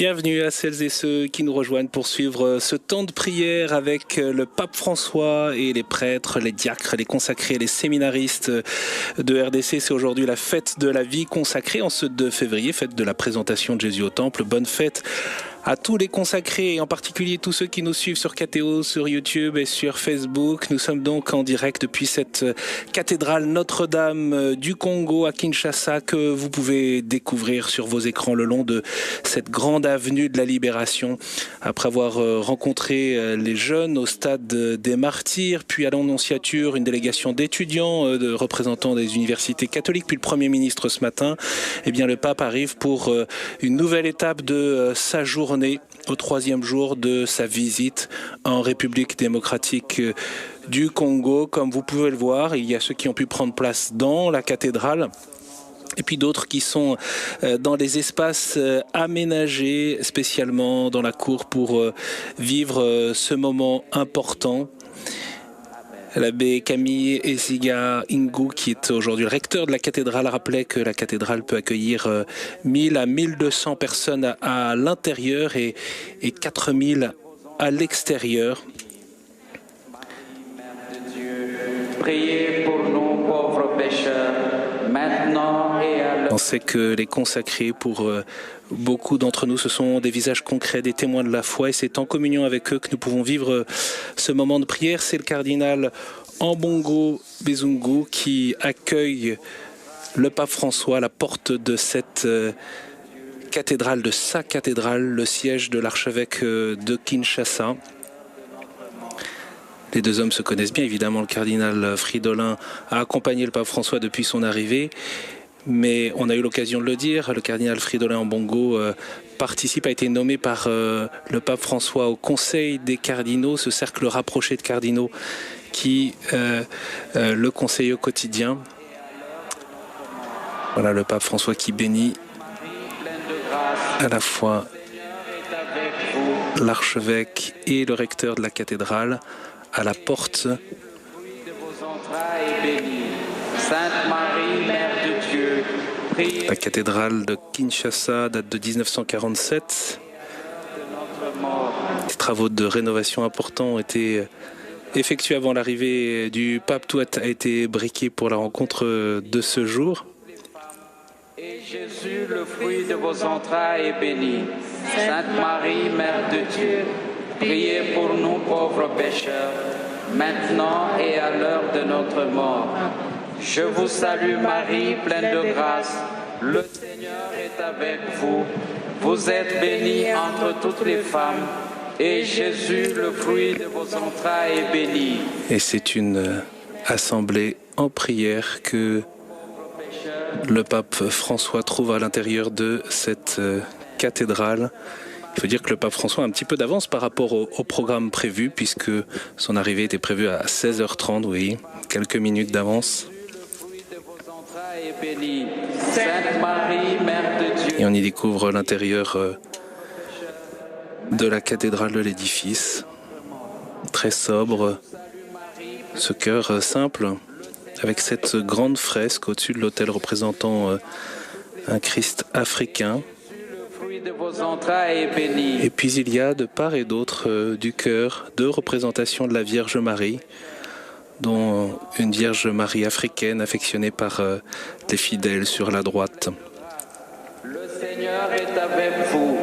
Bienvenue à celles et ceux qui nous rejoignent pour suivre ce temps de prière avec le pape François et les prêtres, les diacres, les consacrés, les séminaristes de RDC. C'est aujourd'hui la fête de la vie consacrée en ce 2 février, fête de la présentation de Jésus au temple. Bonne fête à tous les consacrés et en particulier tous ceux qui nous suivent sur KTO, sur YouTube et sur Facebook. Nous sommes donc en direct depuis cette cathédrale Notre-Dame du Congo à Kinshasa que vous pouvez découvrir sur vos écrans le long de cette grande avenue de la Libération. Après avoir rencontré les jeunes au stade des Martyrs, puis à l'Annonciature, une délégation d'étudiants, de représentants des universités catholiques, puis le Premier ministre ce matin, eh bien le pape arrive pour une nouvelle étape de sa journée, au 3e jour de sa visite en République démocratique du Congo. Comme vous pouvez le voir, il y a ceux qui ont pu prendre place dans la cathédrale et puis d'autres qui sont dans les espaces aménagés spécialement dans la cour pour vivre ce moment important. L'abbé Camille Esiga Ingu, qui est aujourd'hui le recteur de la cathédrale, rappelait que la cathédrale peut accueillir 1000 à 1200 personnes à l'intérieur et 4000 à l'extérieur. Priez pour nous, pauvres pécheurs, maintenant et à l'heure. On sait que les consacrés, pour beaucoup d'entre nous, ce sont des visages concrets, des témoins de la foi, et c'est en communion avec eux que nous pouvons vivre ce moment de prière. C'est le cardinal Ambongo Bezungu qui accueille le pape François à la porte de cette cathédrale, de sa cathédrale, le siège de l'archevêque de Kinshasa. Les deux hommes se connaissent bien, évidemment. Le cardinal Fridolin a accompagné le pape François depuis son arrivée. Mais on a eu l'occasion de le dire, le cardinal Fridolin Ambongo participe, a été nommé par le pape François au Conseil des cardinaux, ce cercle rapproché de cardinaux qui le conseille au quotidien. Voilà le pape François qui bénit à la fois l'archevêque et le recteur de la cathédrale à la porte. Sainte Marie, Mère de Dieu, priez. La cathédrale de Kinshasa date de 1947. Des travaux de rénovation importants ont été effectués avant l'arrivée du pape. Tout a été briqué pour la rencontre de ce jour. Et Jésus, le fruit de vos entrailles, est béni. Sainte Marie, Mère de Dieu, priez pour nous pauvres pécheurs, maintenant et à l'heure de notre mort. Je vous salue Marie, pleine de grâce, le Seigneur est avec vous. Vous êtes bénie entre toutes les femmes, et Jésus, le fruit de vos entrailles, est béni. Et c'est une assemblée en prière que le pape François trouve à l'intérieur de cette cathédrale. Il faut dire que le pape François a un petit peu d'avance par rapport au programme prévu, puisque son arrivée était prévue à 16h30, oui, quelques minutes d'avance. Sainte Marie, Mère de Dieu. Et on y découvre l'intérieur de la cathédrale de l'édifice, très sobre, ce chœur simple, avec cette grande fresque au-dessus de l'autel représentant un Christ africain. Et puis il y a de part et d'autre du chœur 2 représentations de la Vierge Marie, dont une Vierge Marie africaine affectionnée par les fidèles sur la droite. Le Seigneur est avec vous.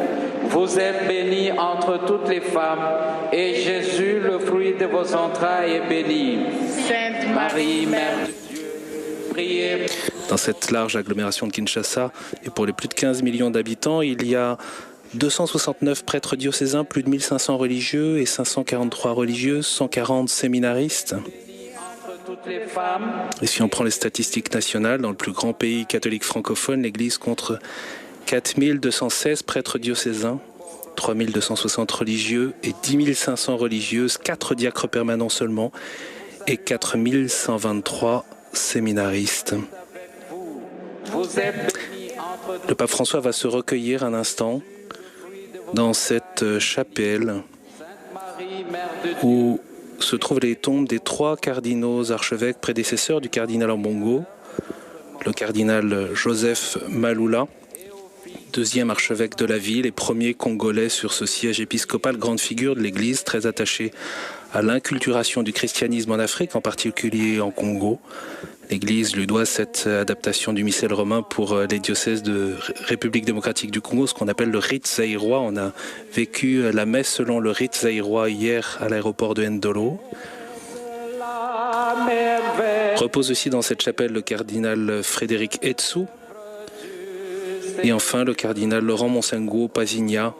Vous êtes bénie entre toutes les femmes, et Jésus, le fruit de vos entrailles, est béni. Sainte Marie, Mère de Dieu, priez. Dans cette large agglomération de Kinshasa, et pour les plus de 15 millions d'habitants, il y a 269 prêtres diocésains, plus de 1500 religieux et 543 religieuses, 140 séminaristes. Et si on prend les statistiques nationales, dans le plus grand pays catholique francophone, l'Église compte 4216 prêtres diocésains, 3260 religieux et 10 500 religieuses, 4 diacres permanents seulement et 4123 séminaristes. Le pape François va se recueillir un instant dans cette chapelle où se trouvent les tombes des 3 cardinaux archevêques prédécesseurs du cardinal Ambongo, le cardinal Joseph Malula, deuxième archevêque de la ville et premier congolais sur ce siège épiscopal, grande figure de l'Église, très attaché à l'inculturation du christianisme en Afrique, en particulier en Congo. L'Église lui doit cette adaptation du missel romain pour les diocèses de République démocratique du Congo, ce qu'on appelle le rite zaïrois. On a vécu la messe selon le rite zaïrois hier à l'aéroport de Ndolo. Repose aussi dans cette chapelle le cardinal Frédéric Etsou. Et enfin le cardinal Laurent Monsengo Pazinha,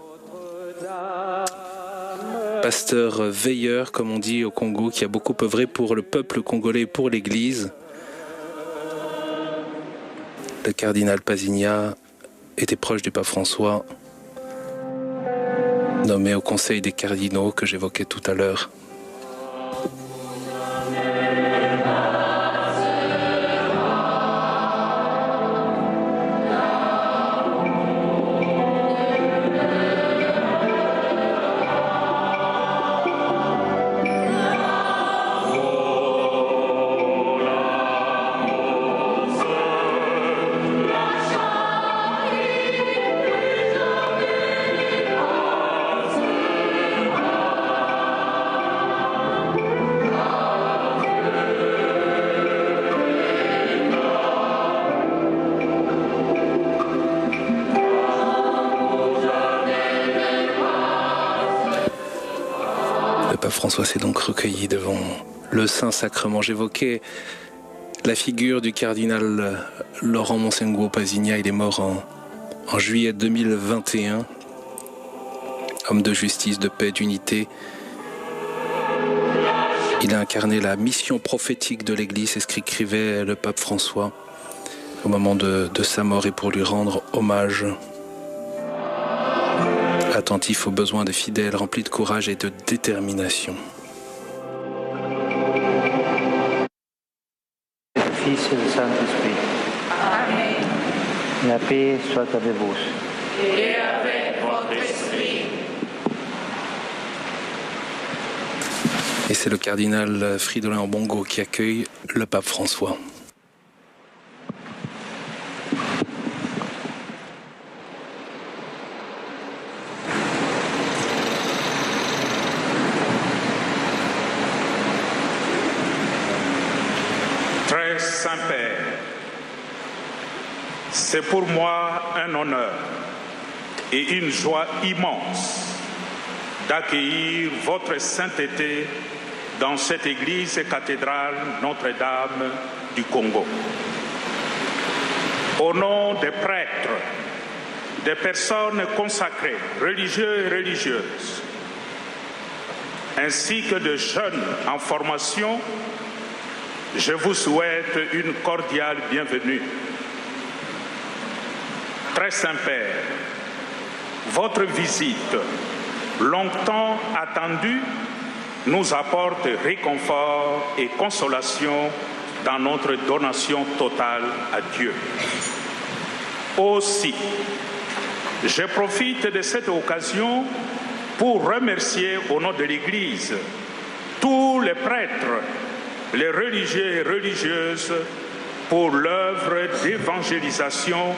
pasteur veilleur, comme on dit au Congo, qui a beaucoup œuvré pour le peuple congolais et pour l'Église. Le cardinal Pazinha était proche du pape François, nommé au Conseil des cardinaux que j'évoquais tout à l'heure. François s'est donc recueilli devant le Saint-Sacrement. J'évoquais la figure du cardinal Laurent Monsengo Pazinha. Il est mort en juillet 2021. Homme de justice, de paix, d'unité. Il a incarné la mission prophétique de l'Église, c'est ce qu'écrivait le pape François au moment de sa mort, et pour lui rendre hommage. Attentif aux besoins des fidèles, rempli de courage et de détermination. Fils et du Saint-Esprit. Amen. La paix soit avec vous. Et avec votre esprit. Et c'est le cardinal Fridolin Ambongo qui accueille le pape François. Très Saint-Père, c'est pour moi un honneur et une joie immense d'accueillir votre sainteté dans cette église et cathédrale Notre-Dame du Congo. Au nom des prêtres, des personnes consacrées, religieux et religieuses, ainsi que de jeunes en formation, je vous souhaite une cordiale bienvenue. Très Saint-Père, votre visite, longtemps attendue, nous apporte réconfort et consolation dans notre donation totale à Dieu. Aussi, je profite de cette occasion pour remercier au nom de l'Église tous les prêtres, les religieux et religieuses pour l'œuvre d'évangélisation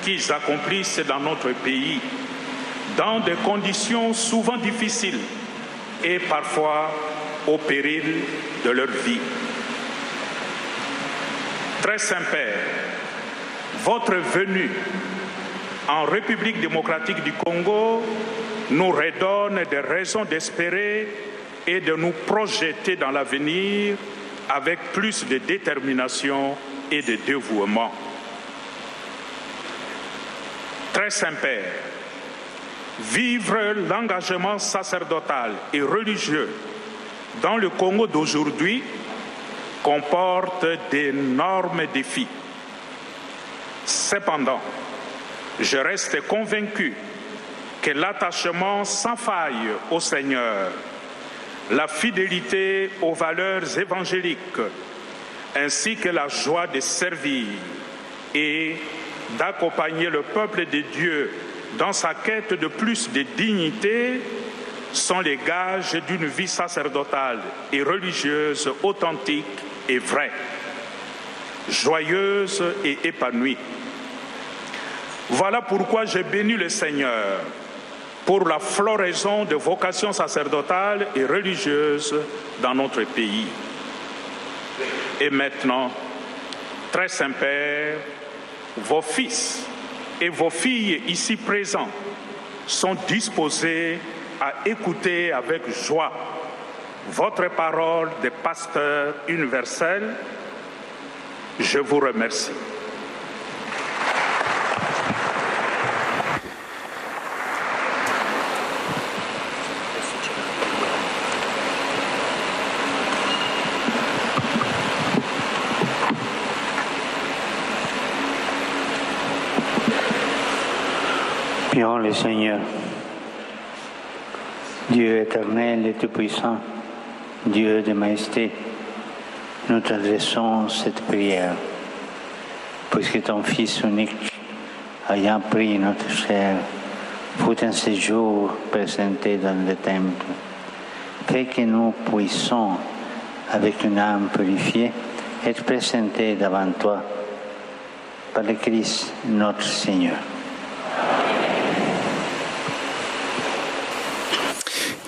qu'ils accomplissent dans notre pays, dans des conditions souvent difficiles et parfois au péril de leur vie. Très Saint-Père, votre venue en République démocratique du Congo nous redonne des raisons d'espérer et de nous projeter dans l'avenir avec plus de détermination et de dévouement. Très Saint-Père, vivre l'engagement sacerdotal et religieux dans le Congo d'aujourd'hui comporte d'énormes défis. Cependant, je reste convaincu que l'attachement sans faille au Seigneur, la fidélité aux valeurs évangéliques, ainsi que la joie de servir et d'accompagner le peuple de Dieu dans sa quête de plus de dignité sont les gages d'une vie sacerdotale et religieuse authentique et vraie, joyeuse et épanouie. Voilà pourquoi j'ai béni le Seigneur pour la floraison de vocations sacerdotales et religieuses dans notre pays. Et maintenant, très Saint-Père, vos fils et vos filles ici présents sont disposés à écouter avec joie votre parole de pasteur universel. Je vous remercie. Prions le Seigneur. Dieu éternel et tout-puissant, Dieu de majesté, nous t'adressons cette prière, puisque ton Fils unique, ayant pris notre chair, fut un séjour présenté dans le temple. Fais que nous puissions, avec une âme purifiée, être présentés devant toi, par le Christ notre Seigneur.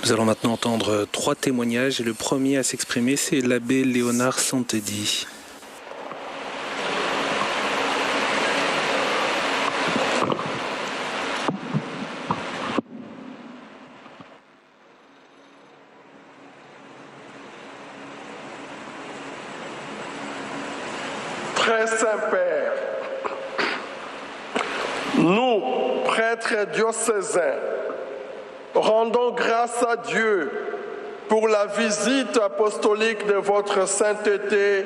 Nous allons maintenant entendre 3 témoignages et le premier à s'exprimer, c'est l'abbé Léonard Santedi. Très Saint-Père, nous, prêtres diocésains, rendons grâce à Dieu pour la visite apostolique de votre sainteté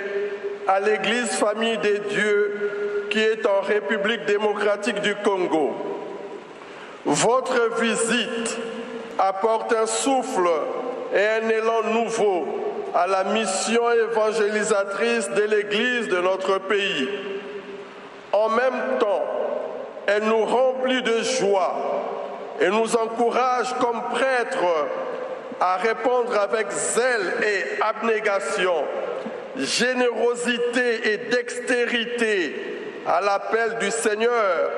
à l'Église Famille des Dieux qui est en République démocratique du Congo. Votre visite apporte un souffle et un élan nouveau à la mission évangélisatrice de l'Église de notre pays. En même temps, elle nous remplit de joie et nous encourage comme prêtres à répondre avec zèle et abnégation, générosité et dextérité à l'appel du Seigneur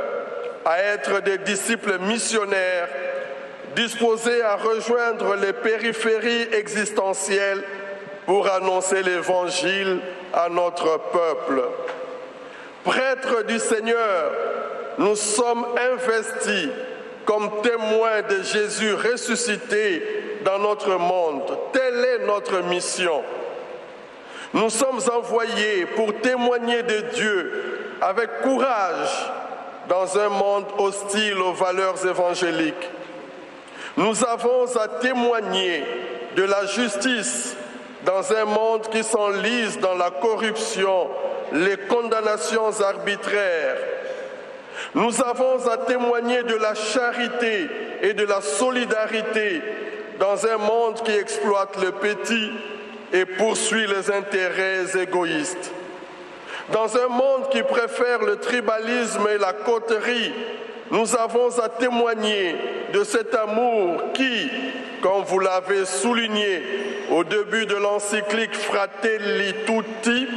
à être des disciples missionnaires disposés à rejoindre les périphéries existentielles pour annoncer l'Évangile à notre peuple. Prêtres du Seigneur, nous sommes investis comme témoins de Jésus ressuscité dans notre monde. Telle est notre mission. Nous sommes envoyés pour témoigner de Dieu avec courage dans un monde hostile aux valeurs évangéliques. Nous avons à témoigner de la justice dans un monde qui s'enlise dans la corruption, les condamnations arbitraires. Nous avons à témoigner de la charité et de la solidarité dans un monde qui exploite le petit et poursuit les intérêts égoïstes. Dans un monde qui préfère le tribalisme et la coterie, nous avons à témoigner de cet amour qui, comme vous l'avez souligné au début de l'encyclique Fratelli Tutti,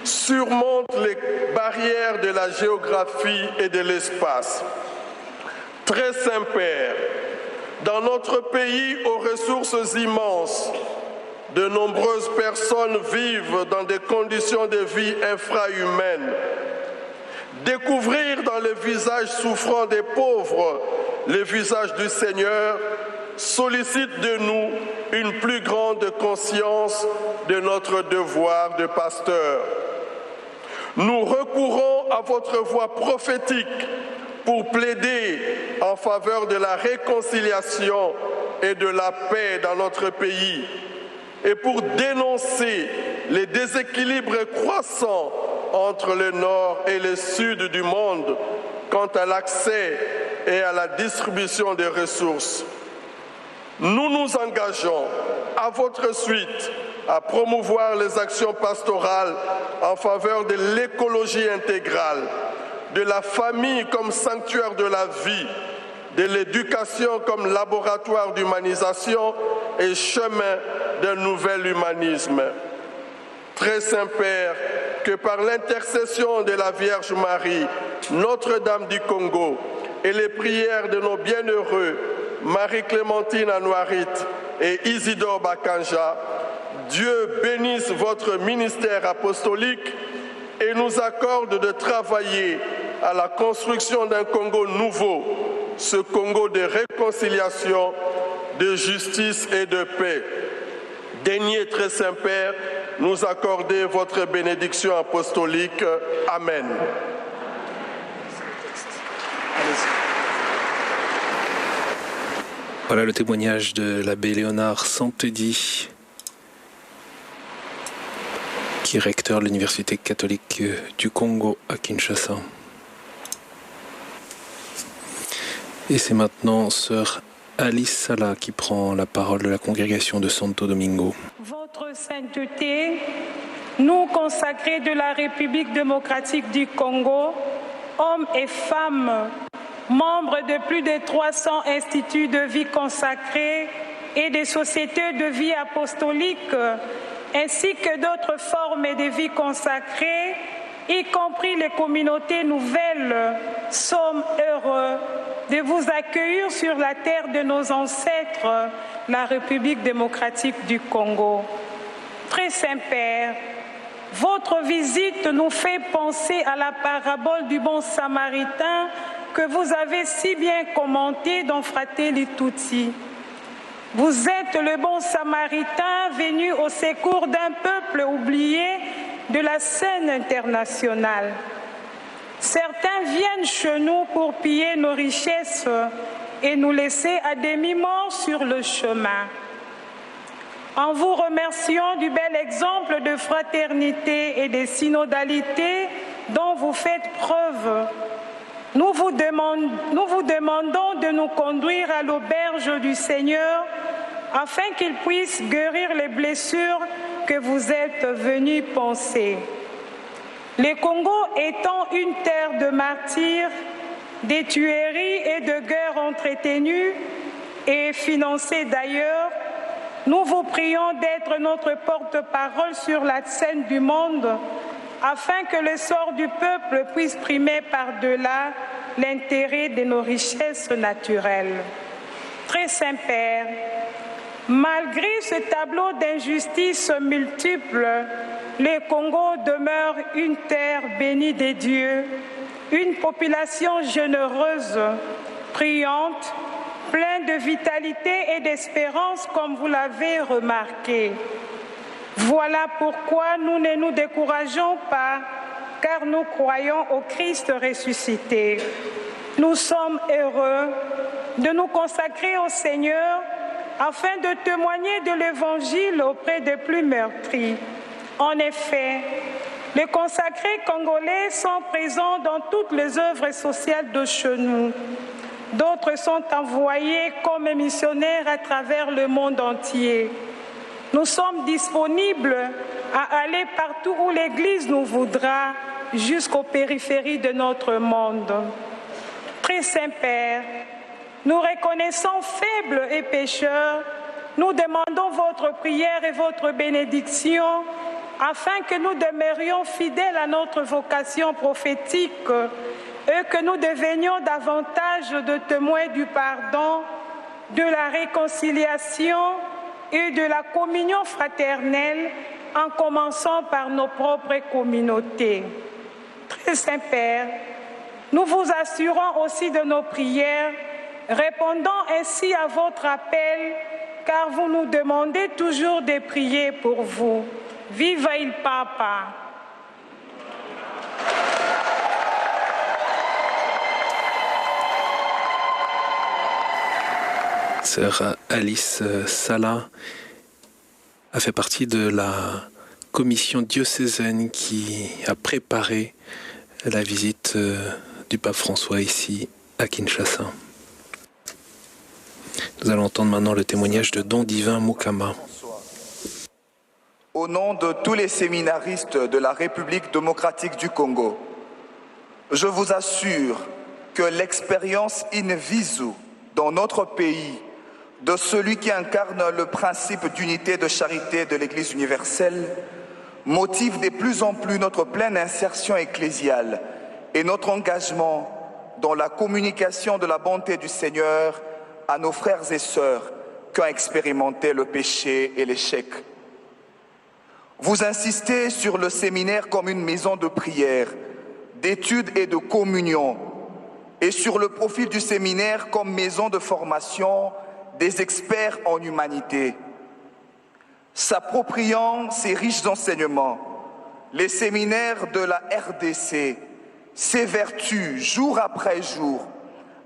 surmonte les barrières de la géographie et de l'espace. Très Saint-Père, dans notre pays aux ressources immenses, de nombreuses personnes vivent dans des conditions de vie infrahumaines. Découvrir dans le visage souffrant des pauvres le visage du Seigneur sollicite de nous une plus grande conscience de notre devoir de pasteur. Nous recourons à votre voix prophétique pour plaider en faveur de la réconciliation et de la paix dans notre pays et pour dénoncer les déséquilibres croissants entre le nord et le sud du monde quant à l'accès et à la distribution des ressources. Nous nous engageons à votre suite à promouvoir les actions pastorales en faveur de l'écologie intégrale, de la famille comme sanctuaire de la vie, de l'éducation comme laboratoire d'humanisation et chemin d'un nouvel humanisme. Très Saint-Père, que par l'intercession de la Vierge Marie, Notre-Dame du Congo, et les prières de nos bienheureux Marie-Clémentine Anouarit et Isidore Bakanja, Dieu bénisse votre ministère apostolique et nous accorde de travailler à la construction d'un Congo nouveau, ce Congo de réconciliation, de justice et de paix. Daignez, très Saint-Père, nous accorder votre bénédiction apostolique. Amen. Voilà le témoignage de l'abbé Léonard Santedi, qui est recteur de l'Université catholique du Congo à Kinshasa. Et c'est maintenant sœur Alice Sala qui prend la parole de la congrégation de Santo Domingo. Votre sainteté, nous consacrés de la République démocratique du Congo, hommes et femmes, membres de plus de 300 instituts de vie consacrés et des sociétés de vie apostolique, ainsi que d'autres formes de vie consacrées, y compris les communautés nouvelles, sommes heureux de vous accueillir sur la terre de nos ancêtres, la République démocratique du Congo. Très Saint-Père, votre visite nous fait penser à la parabole du bon Samaritain que vous avez si bien commentée dans Fratelli Tutti. Vous êtes le bon Samaritain venu au secours d'un peuple oublié de la scène internationale. Certains viennent chez nous pour piller nos richesses et nous laisser à demi-morts sur le chemin. En vous remerciant du bel exemple de fraternité et de synodalité dont vous faites preuve, nous vous demandons de nous conduire à l'auberge du Seigneur afin qu'il puisse guérir les blessures que vous êtes venus panser. Le Congo étant une terre de martyrs, de tueries et de guerres entretenues et financées d'ailleurs, nous vous prions d'être notre porte-parole sur la scène du monde afin que le sort du peuple puisse primer par-delà l'intérêt de nos richesses naturelles. Très Saint-Père, malgré ce tableau d'injustices multiples, le Congo demeure une terre bénie des dieux, une population généreuse, priante, pleine de vitalité et d'espérance comme vous l'avez remarqué. Voilà pourquoi nous ne nous décourageons pas, car nous croyons au Christ ressuscité. Nous sommes heureux de nous consacrer au Seigneur afin de témoigner de l'Évangile auprès des plus meurtris. En effet, les consacrés congolais sont présents dans toutes les œuvres sociales de chez nous. D'autres sont envoyés comme missionnaires à travers le monde entier. Nous sommes disponibles à aller partout où l'Église nous voudra, jusqu'aux périphéries de notre monde. Très Saint-Père, nous reconnaissons faibles et pécheurs, nous demandons votre prière et votre bénédiction afin que nous demeurions fidèles à notre vocation prophétique et que nous devenions davantage de témoins du pardon, de la réconciliation et de la communion fraternelle, en commençant par nos propres communautés. Très Saint-Père, nous vous assurons aussi de nos prières, répondant ainsi à votre appel, car vous nous demandez toujours de prier pour vous. Viva il Papa! Sœur Alice Sala a fait partie de la commission diocésaine qui a préparé la visite du pape François ici à Kinshasa. Nous allons entendre maintenant le témoignage de Don Divin Mukama. Au nom de tous les séminaristes de la République démocratique du Congo, je vous assure que l'expérience in visu dans notre pays de celui qui incarne le principe d'unité et de charité de l'Église universelle motive de plus en plus notre pleine insertion ecclésiale et notre engagement dans la communication de la bonté du Seigneur à nos frères et sœurs qui ont expérimenté le péché et l'échec. Vous insistez sur le séminaire comme une maison de prière, d'études et de communion, et sur le profil du séminaire comme maison de formation des experts en humanité. S'appropriant ces riches enseignements, les séminaires de la RDC s'évertuent jour après jour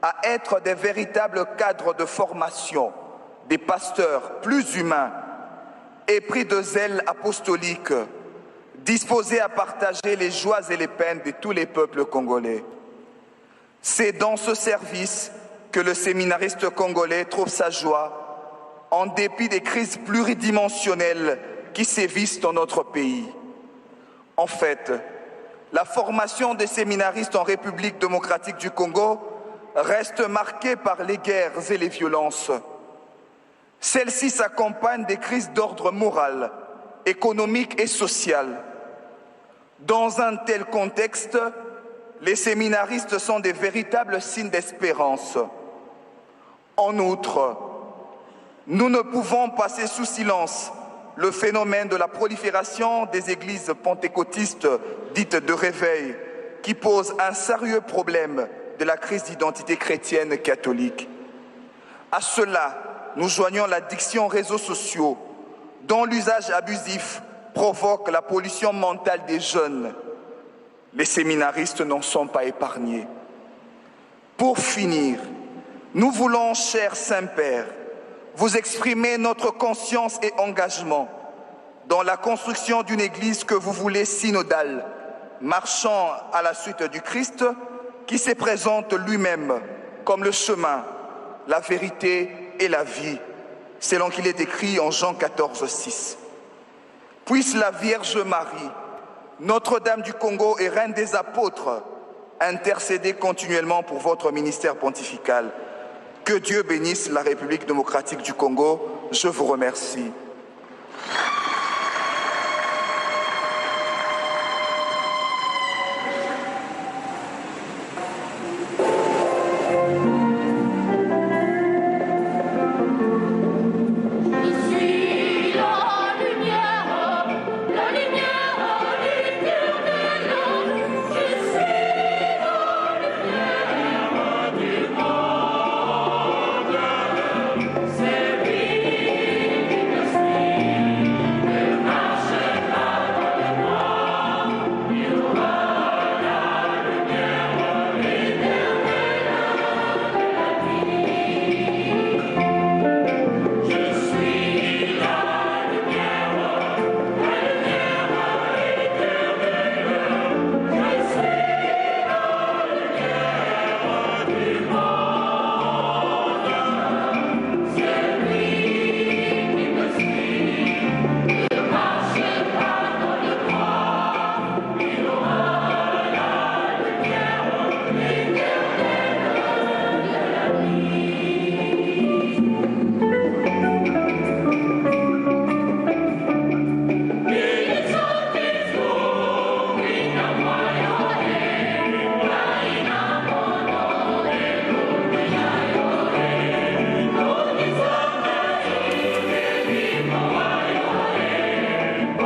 à être des véritables cadres de formation, des pasteurs plus humains, épris de zèle apostolique, disposés à partager les joies et les peines de tous les peuples congolais. C'est dans ce service que le séminariste congolais trouve sa joie, en dépit des crises pluridimensionnelles qui sévissent dans notre pays. En fait, la formation des séminaristes en République démocratique du Congo reste marquée par les guerres et les violences. Celles-ci s'accompagnent des crises d'ordre moral, économique et social. Dans un tel contexte, les séminaristes sont des véritables signes d'espérance. En outre, nous ne pouvons passer sous silence le phénomène de la prolifération des églises pentecôtistes dites de réveil, qui pose un sérieux problème de la crise d'identité chrétienne catholique. À cela, nous joignons l'addiction aux réseaux sociaux, dont l'usage abusif provoque la pollution mentale des jeunes. Les séminaristes n'en sont pas épargnés. Pour finir, nous voulons, cher Saint-Père, vous exprimer notre conscience et engagement dans la construction d'une Église que vous voulez synodale, marchant à la suite du Christ, qui se présente lui-même comme le chemin, la vérité et la vie, selon qu'il est écrit en Jean 14, 6. Puisse la Vierge Marie, Notre-Dame du Congo et Reine des Apôtres, intercéder continuellement pour votre ministère pontifical. Que Dieu bénisse la République démocratique du Congo. Je vous remercie.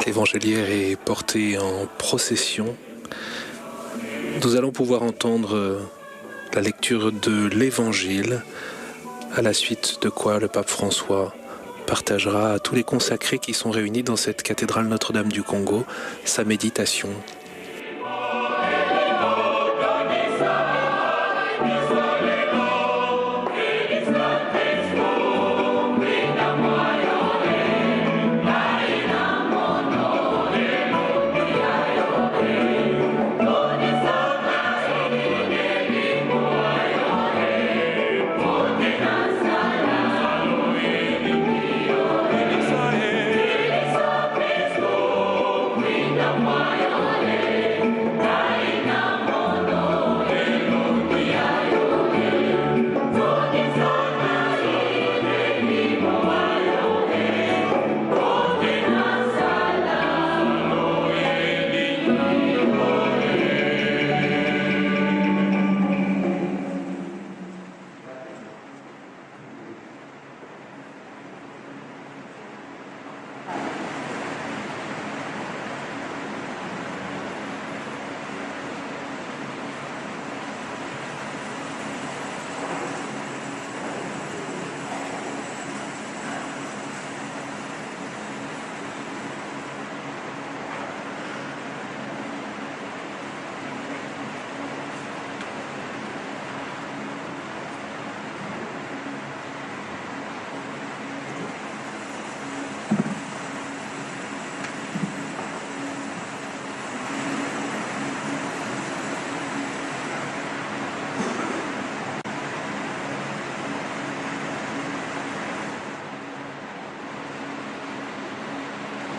Évangéliaire est portée en procession. Nous allons pouvoir entendre la lecture de l'Évangile, à la suite de quoi le pape François partagera à tous les consacrés qui sont réunis dans cette cathédrale Notre-Dame du Congo sa méditation. Why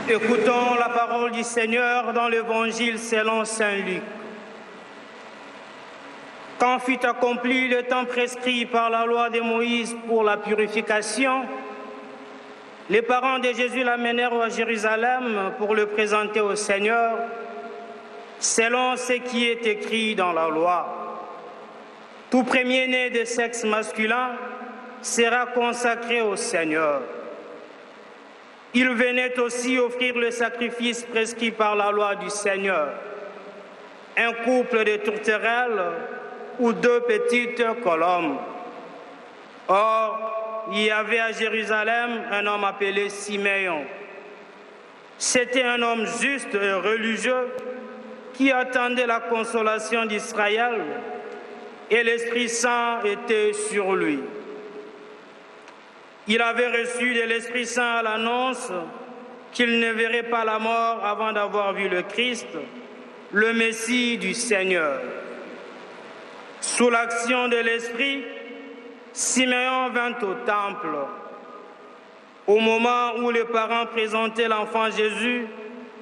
Écoutons la parole du Seigneur dans l'Évangile selon saint Luc. Quand fut accompli le temps prescrit par la loi de Moïse pour la purification, les parents de Jésus l'amenèrent à Jérusalem pour le présenter au Seigneur, selon ce qui est écrit dans la loi. Tout premier-né de sexe masculin sera consacré au Seigneur. Il venait aussi offrir le sacrifice prescrit par la loi du Seigneur, un couple de tourterelles ou 2 petites colombes. Or, il y avait à Jérusalem un homme appelé Siméon. C'était un homme juste et religieux qui attendait la consolation d'Israël, et l'Esprit Saint était sur lui. Il avait reçu de l'Esprit Saint l'annonce qu'il ne verrait pas la mort avant d'avoir vu le Christ, le Messie du Seigneur. Sous l'action de l'Esprit, Siméon vint au temple. Au moment où les parents présentaient l'enfant Jésus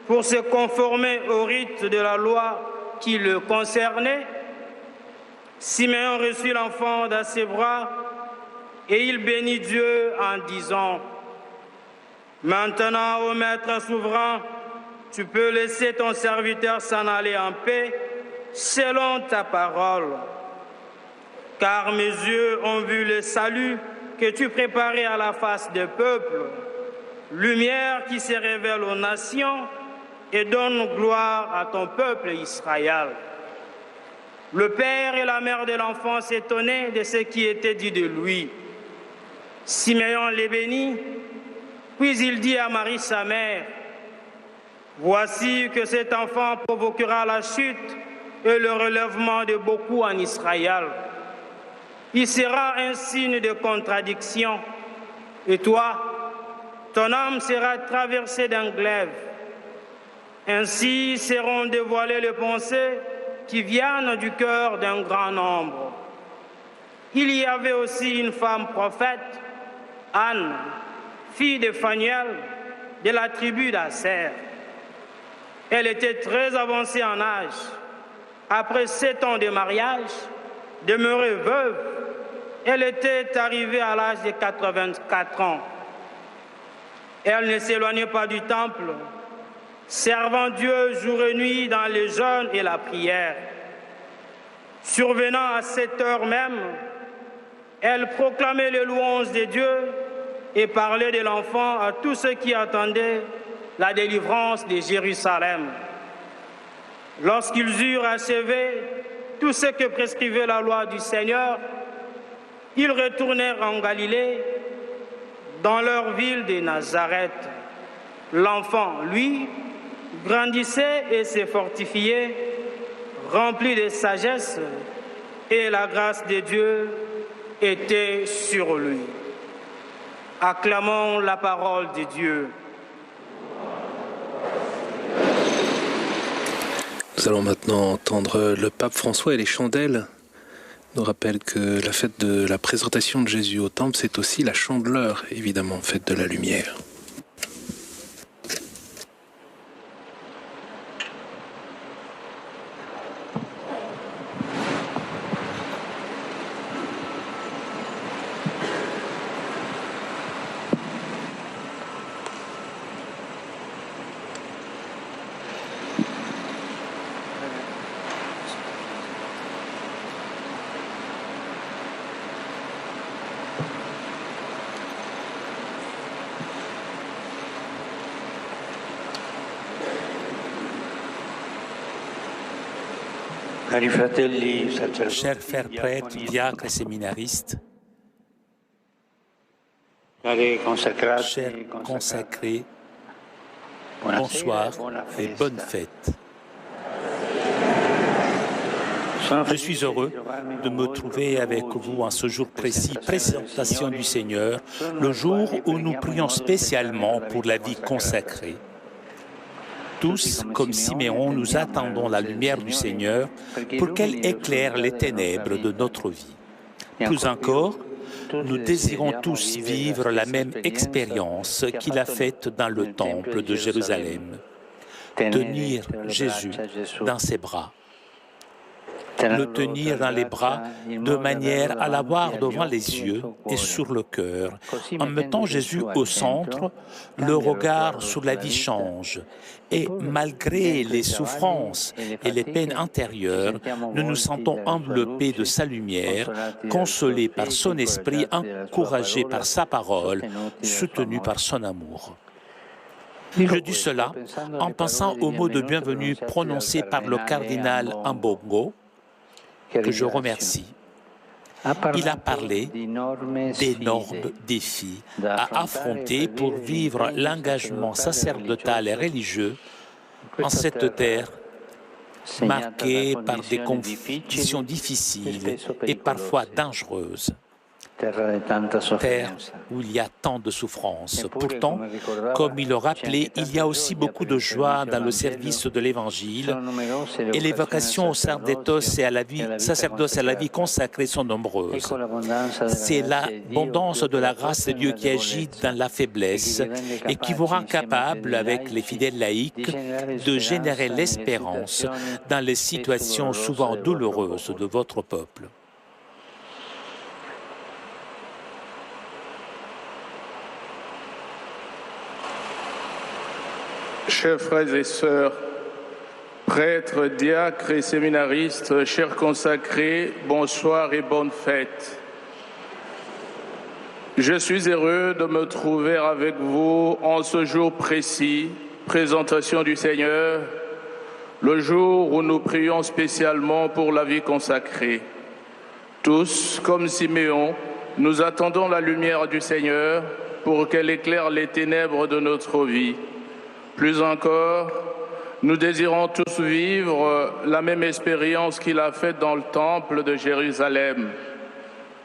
pour se conformer au rite de la loi qui le concernait, Siméon reçut l'enfant dans ses bras et il bénit Dieu en disant: « Maintenant, ô Maître souverain, tu peux laisser ton serviteur s'en aller en paix selon ta parole. Car mes yeux ont vu le salut que tu préparais à la face des peuples, lumière qui se révèle aux nations et donne gloire à ton peuple Israël. » Le père et la mère de l'enfant s'étonnaient de ce qui était dit de lui. Siméon les bénit, puis il dit à Marie sa mère: « Voici que cet enfant provoquera la chute et le relèvement de beaucoup en Israël. Il sera un signe de contradiction, et toi, ton âme sera traversée d'un glaive. Ainsi seront dévoilées les pensées qui viennent du cœur d'un grand nombre. » Il y avait aussi une femme prophète, Anne, fille de Phanuel, de la tribu d'Aser. Elle était très avancée en âge. Après 7 ans de mariage, demeurée veuve, elle était arrivée à l'âge de 84 ans. Elle ne s'éloignait pas du temple, servant Dieu jour et nuit dans les jeûnes et la prière. Survenant à cette heure même, elle proclamait les louanges de Dieu et parlait de l'enfant à tous ceux qui attendaient la délivrance de Jérusalem. Lorsqu'ils eurent achevé tout ce que prescrivait la loi du Seigneur, ils retournèrent en Galilée, dans leur ville de Nazareth. L'enfant, lui, grandissait et se fortifiait, rempli de sagesse, et la grâce de Dieu était sur lui. Acclamons la parole de Dieu. Nous allons maintenant entendre le pape François et les chandelles. On nous rappelle que la fête de la présentation de Jésus au temple, c'est aussi la chandeleur, évidemment, fête de la lumière. Chers frères prêtres, diacres et séminaristes, chers consacrés, bonsoir et bonne fête. Je suis heureux de me trouver avec vous en ce jour précis, présentation du Seigneur, le jour où nous prions spécialement pour la vie consacrée. Tous, comme Siméon, nous attendons la lumière du Seigneur pour qu'elle éclaire les ténèbres de notre vie. Plus encore, nous désirons tous vivre la même expérience qu'il a faite dans le temple de Jérusalem. Tenir Jésus dans ses bras. Le tenir dans les bras de manière à l'avoir devant les yeux et sur le cœur. En mettant Jésus au centre, le regard sur la vie change. Et malgré les souffrances et les peines intérieures, nous nous sentons enveloppés de sa lumière, consolés par son esprit, encouragés par sa parole, soutenus par son amour. Je dis cela en pensant aux mots de bienvenue prononcés par le cardinal Ambongo, que je remercie. Il a parlé d'énormes défis à affronter pour vivre l'engagement sacerdotal et religieux en cette terre marquée par des conditions difficiles et parfois dangereuses. Terre où il y a tant de souffrances. Pourtant, comme il le rappelait, il y a aussi beaucoup de joie dans le service de l'Évangile et les vocations au sacerdoce et à la vie consacrée sont nombreuses. C'est l'abondance de la grâce de Dieu qui agit dans la faiblesse et qui vous rend capable, avec les fidèles laïcs, de générer l'espérance dans les situations souvent douloureuses de votre peuple. Chers frères et sœurs, prêtres, diacres et séminaristes, chers consacrés, bonsoir et bonne fête. Je suis heureux de me trouver avec vous en ce jour précis, présentation du Seigneur, le jour où nous prions spécialement pour la vie consacrée. Tous, comme Siméon, nous attendons la lumière du Seigneur pour qu'elle éclaire les ténèbres de notre vie. Plus encore, nous désirons tous vivre la même expérience qu'il a faite dans le temple de Jérusalem.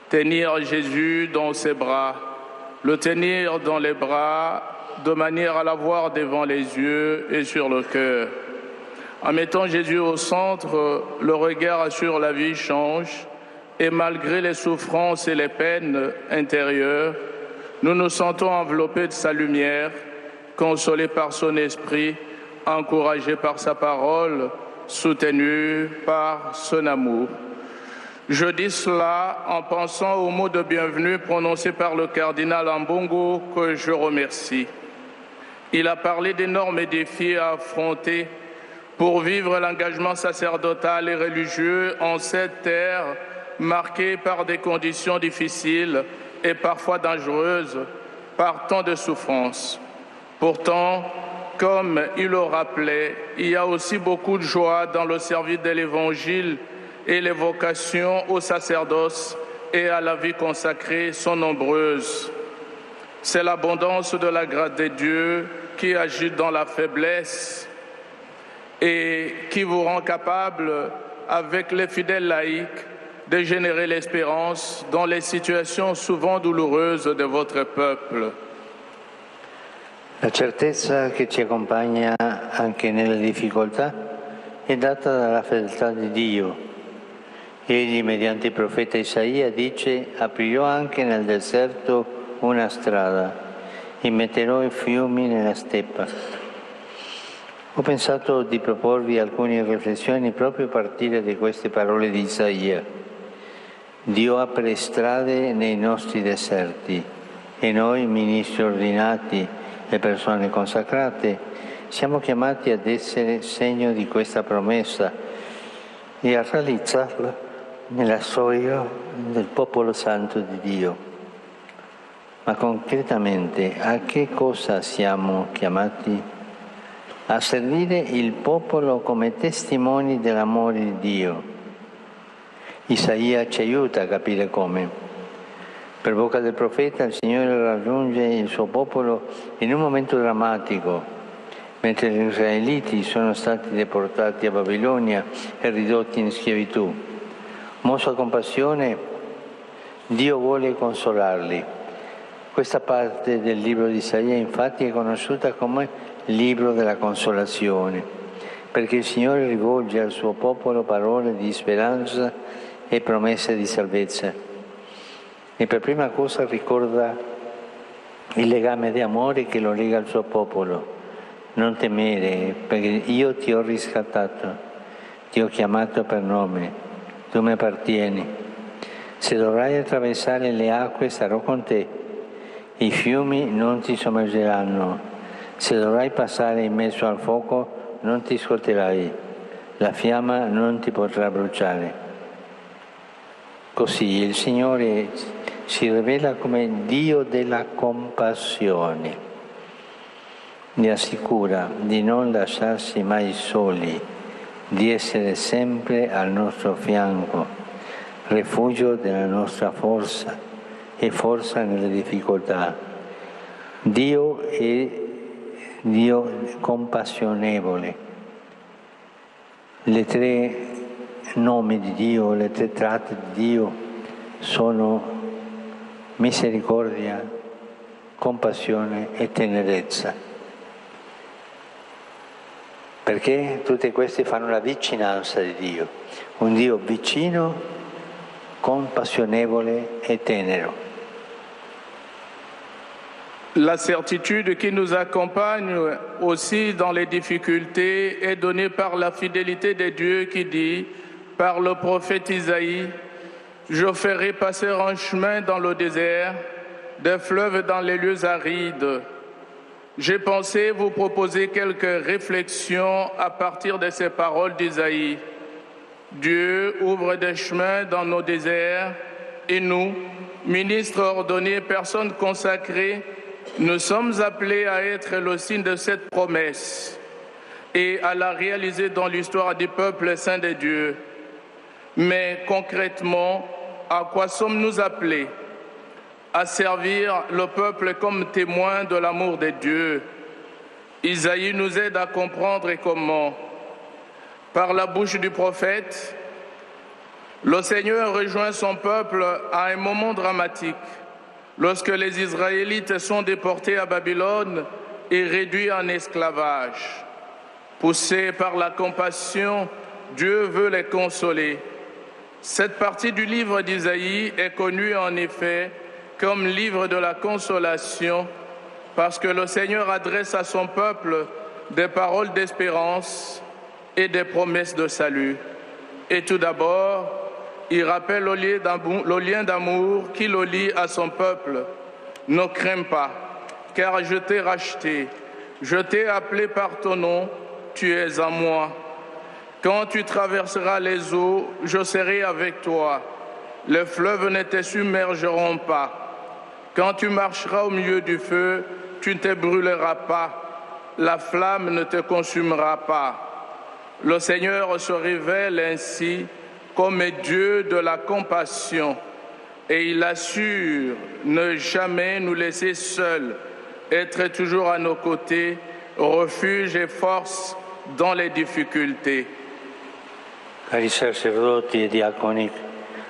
Tenir Jésus dans ses bras, le tenir dans les bras de manière à l'avoir devant les yeux et sur le cœur. En mettant Jésus au centre, le regard sur la vie change et malgré les souffrances et les peines intérieures, nous nous sentons enveloppés de sa lumière, consolé par son esprit, encouragé par sa parole, soutenu par son amour. Je dis cela en pensant aux mots de bienvenue prononcés par le cardinal Ambongo, que je remercie. Il a parlé d'énormes défis à affronter pour vivre l'engagement sacerdotal et religieux en cette terre marquée par des conditions difficiles et parfois dangereuses, par tant de souffrances. Pourtant, comme il le rappelait, il y a aussi beaucoup de joie dans le service de l'Évangile et les vocations au sacerdoce et à la vie consacrée sont nombreuses. C'est l'abondance de la grâce de Dieu qui agit dans la faiblesse et qui vous rend capable, avec les fidèles laïcs, de générer l'espérance dans les situations souvent douloureuses de votre peuple. La certezza che ci accompagna anche nelle difficoltà è data dalla fedeltà di Dio. Egli, mediante il profeta Isaia, dice: aprirò anche nel deserto una strada, immetterò i fiumi nella steppa. Ho pensato di proporvi alcune riflessioni proprio a partire da queste parole di Isaia. Dio apre strade nei nostri deserti e noi, ministri ordinati e persone consacrate, siamo chiamati ad essere segno di questa promessa e a realizzarla nella storia del popolo santo di Dio. Ma concretamente a che cosa siamo chiamati? A servire il popolo come testimoni dell'amore di Dio. Isaia ci aiuta a capire come. Per bocca del profeta il Signore raggiunge il suo popolo in un momento drammatico, mentre gli israeliti sono stati deportati a Babilonia e ridotti in schiavitù. Mosso a compassione, Dio vuole consolarli. Questa parte del libro di Isaia infatti è conosciuta come libro della consolazione, perché il Signore rivolge al suo popolo parole di speranza e promesse di salvezza. e per prima cosa ricorda il legame di amore che lo lega al suo popolo. Non temere, perché io ti ho riscattato, ti ho chiamato per nome, tu mi appartieni. Se dovrai attraversare le acque sarò con te, i fiumi non ti sommergeranno. Se dovrai passare in mezzo al fuoco non ti scotterai, la fiamma non ti potrà bruciare. Così il Signore si rivela come Dio della compassione. Li assicura di non lasciarsi mai soli, di essere sempre al nostro fianco, rifugio della nostra forza e forza nelle difficoltà. Dio è Dio compassionevole. Le tre nomi di Dio, le tre tratti di Dio sono misericordia, compassione e tenerezza. Perché tutte queste fanno la vicinanza di Dio, un Dio vicino, compassionevole e tenero. La certitude qui nous accompagne aussi dans les difficultés est donnée par la fidélité de Dieu qui dit, par le prophète Isaïe, « Je ferai passer un chemin dans le désert, des fleuves dans les lieux arides. » J'ai pensé vous proposer quelques réflexions à partir de ces paroles d'Isaïe. Dieu ouvre des chemins dans nos déserts et nous, ministres ordonnés, personnes consacrées, nous sommes appelés à être le signe de cette promesse et à la réaliser dans l'histoire du peuple saint de Dieu. Mais concrètement, à quoi sommes-nous appelés? À servir le peuple comme témoin de l'amour de Dieu. Isaïe nous aide à comprendre comment. Par la bouche du prophète, le Seigneur rejoint son peuple à un moment dramatique, lorsque les Israélites sont déportés à Babylone et réduits en esclavage. Poussés par la compassion, Dieu veut les consoler. Cette partie du livre d'Isaïe est connue en effet comme livre de la consolation, parce que le Seigneur adresse à son peuple des paroles d'espérance et des promesses de salut. Et tout d'abord, il rappelle le lien d'amour qui le lie à son peuple. Ne crains pas, car je t'ai racheté, je t'ai appelé par ton nom, tu es à moi. Quand tu traverseras les eaux, je serai avec toi. Les fleuves ne te submergeront pas. Quand tu marcheras au milieu du feu, tu ne te brûleras pas. La flamme ne te consumera pas. Le Seigneur se révèle ainsi comme Dieu de la compassion et il assure ne jamais nous laisser seuls, être toujours à nos côtés, refuge et force dans les difficultés. Cari sacerdoti e diaconi,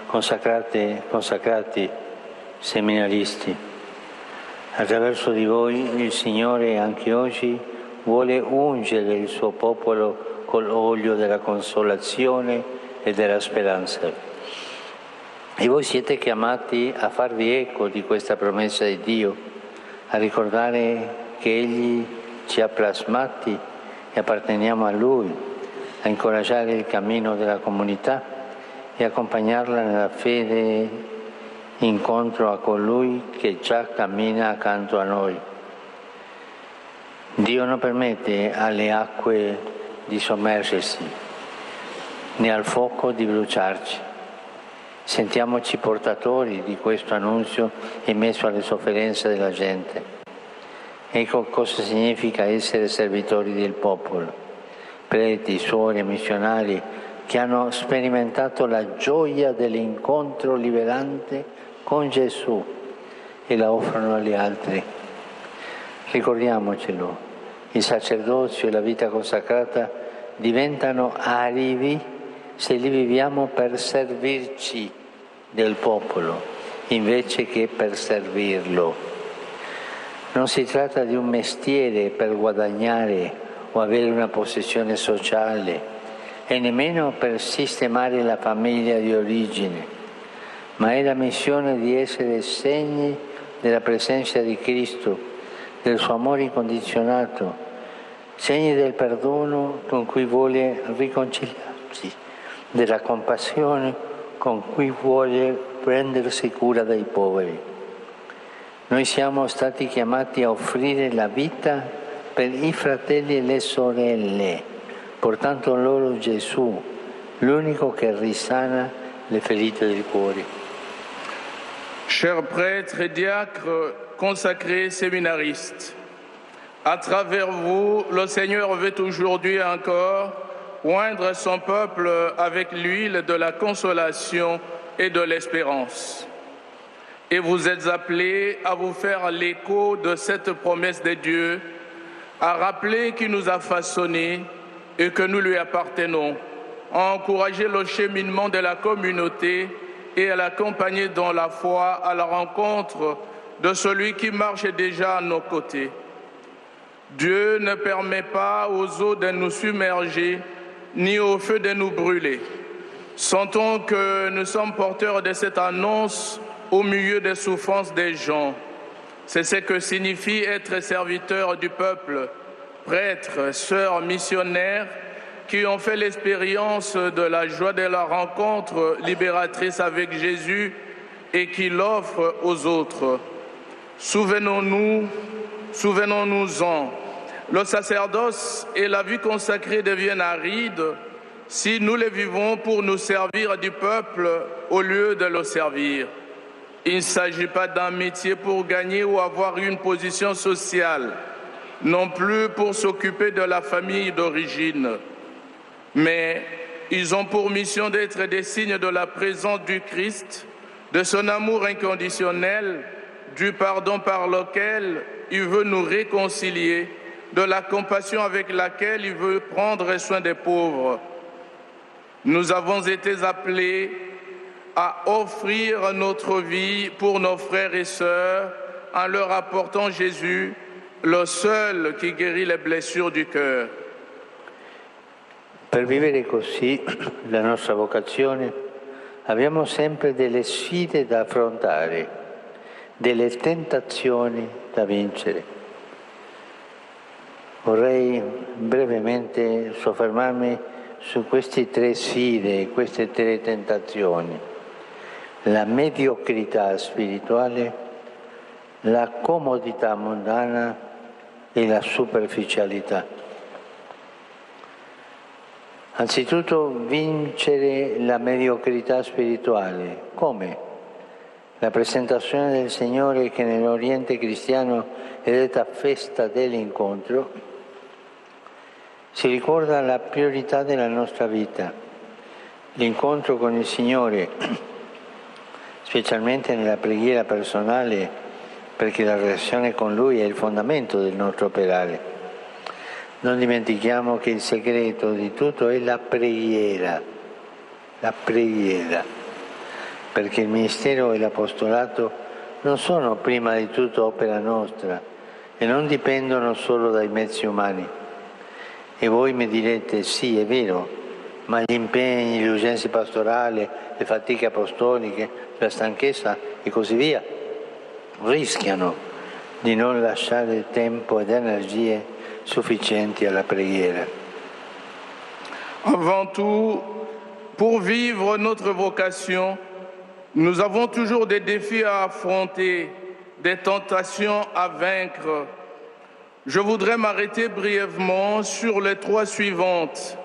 consacrati, seminaristi, attraverso di voi il Signore anche oggi vuole ungere il suo popolo con l'olio della consolazione e della speranza. E voi siete chiamati a farvi eco di questa promessa di Dio, a ricordare che Egli ci ha plasmati e apparteniamo a Lui, a incoraggiare il cammino della comunità e accompagnarla nella fede incontro a colui che già cammina accanto a noi. Dio non permette alle acque di sommergersi, né al fuoco di bruciarci. Sentiamoci portatori di questo annunzio in mezzo alle sofferenze della gente. Ecco cosa significa essere servitori del popolo, preti, suore, missionari che hanno sperimentato la gioia dell'incontro liberante con Gesù e la offrono agli altri. Ricordiamocelo, il sacerdozio e la vita consacrata diventano aridi se li viviamo per servirci del popolo invece che per servirlo. Non si tratta di un mestiere per guadagnare o avere una posizione sociale e nemmeno per sistemare la famiglia di origine, ma è la missione di essere segni della presenza di Cristo, del suo amore incondizionato, segni del perdono con cui vuole riconciliarci, della compassione con cui vuole prendersi cura dei poveri. Noi siamo stati chiamati a offrire la vita per i fratelli e le sorelle, portando loro Gesù, l'unico che risana le ferite del cuore. Chers prêtres et diacres, consacrés séminaristes, à travers vous, le Seigneur veut aujourd'hui encore oindre son peuple avec l'huile de la consolation et de l'espérance. Et vous êtes appelés à vous faire l'écho de cette promesse de Dieu, à rappeler qu'il nous a façonnés et que nous lui appartenons, à encourager le cheminement de la communauté et à l'accompagner dans la foi à la rencontre de celui qui marche déjà à nos côtés. Dieu ne permet pas aux eaux de nous submerger, ni au feu de nous brûler. Sentons que nous sommes porteurs de cette annonce au milieu des souffrances des gens. C'est ce que signifie être serviteur du peuple, prêtres, sœurs, missionnaires, qui ont fait l'expérience de la joie de la rencontre libératrice avec Jésus et qui l'offrent aux autres. Souvenons-nous-en, le sacerdoce et la vie consacrée deviennent arides si nous les vivons pour nous servir du peuple au lieu de le servir. Il ne s'agit pas d'un métier pour gagner ou avoir une position sociale, non plus pour s'occuper de la famille d'origine. Mais ils ont pour mission d'être des signes de la présence du Christ, de son amour inconditionnel, du pardon par lequel il veut nous réconcilier, de la compassion avec laquelle il veut prendre soin des pauvres. Nous avons été appelés à offrir notre vie pour nos frères et sœurs en leur apportant Jésus, le seul qui guérit les blessures du cœur. Per vivere così la nostra vocazione abbiamo sempre delle sfide da affrontare, delle tentazioni da vincere. Vorrei brevemente soffermarmi su queste tre sfide, queste tre tentazioni: la mediocrità spirituale, la comodità mondana e la superficialità. Anzitutto vincere la mediocrità spirituale. Come? La presentazione del Signore, che nell'Oriente cristiano è detta festa dell'incontro, si ricorda la priorità della nostra vita, l'incontro con il Signore, specialmente nella preghiera personale, perché la relazione con Lui è il fondamento del nostro operare. Non dimentichiamo che il segreto di tutto è la preghiera, perché il ministero e l'apostolato non sono prima di tutto opera nostra e non dipendono solo dai mezzi umani. E voi mi direte, sì, è vero, ma gli impegni, le urgenze pastorali, le fatiche apostoliche, la stanchezza e così via rischiano di non lasciare tempo ed energie suffisanti alla preghiera. Avant tout, pour vivre notre vocation, nous avons toujours des défis à affronter, des tentations à vaincre. Je voudrais m'arrêter brièvement sur les trois suivantes: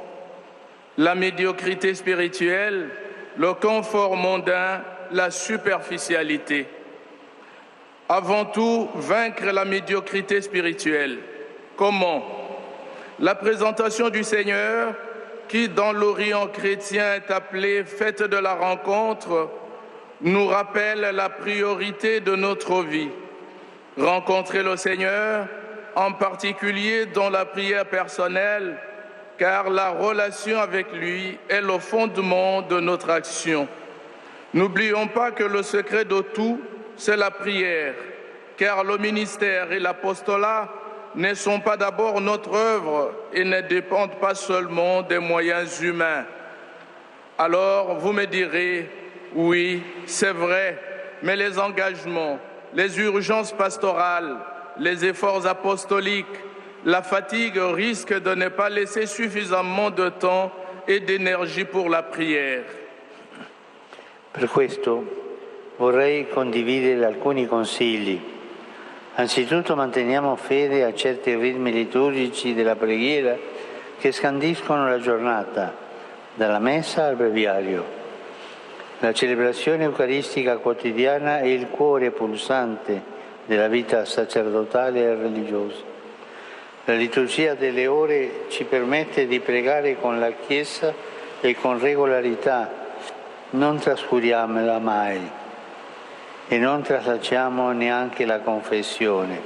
la médiocrité spirituelle, le confort mondain, la superficialité. Avant tout, vaincre la médiocrité spirituelle. Comment? La présentation du Seigneur, qui dans l'Orient chrétien est appelée fête de la rencontre, nous rappelle la priorité de notre vie. Rencontrer le Seigneur, en particulier dans la prière personnelle, car la relation avec lui est le fondement de notre action. N'oublions pas que le secret de tout, c'est la prière, car le ministère et l'apostolat ne sont pas d'abord notre œuvre et ne dépendent pas seulement des moyens humains. Alors, vous me direz, Oui, c'est vrai, mais les engagements, les urgences pastorales, les efforts apostoliques, la fatigue risquent de ne pas laisser suffisamment de temps e d'énergie pour la prière. Per questo vorrei condividere alcuni consigli. Anzitutto manteniamo fede a certi ritmi liturgici della preghiera che scandiscono la giornata, dalla messa al breviario. La celebrazione eucaristica quotidiana è il cuore pulsante della vita sacerdotale e religiosa. La liturgia delle ore ci permette di pregare con la Chiesa e con regolarità, non trascuriamola mai e non tralasciamo neanche la confessione.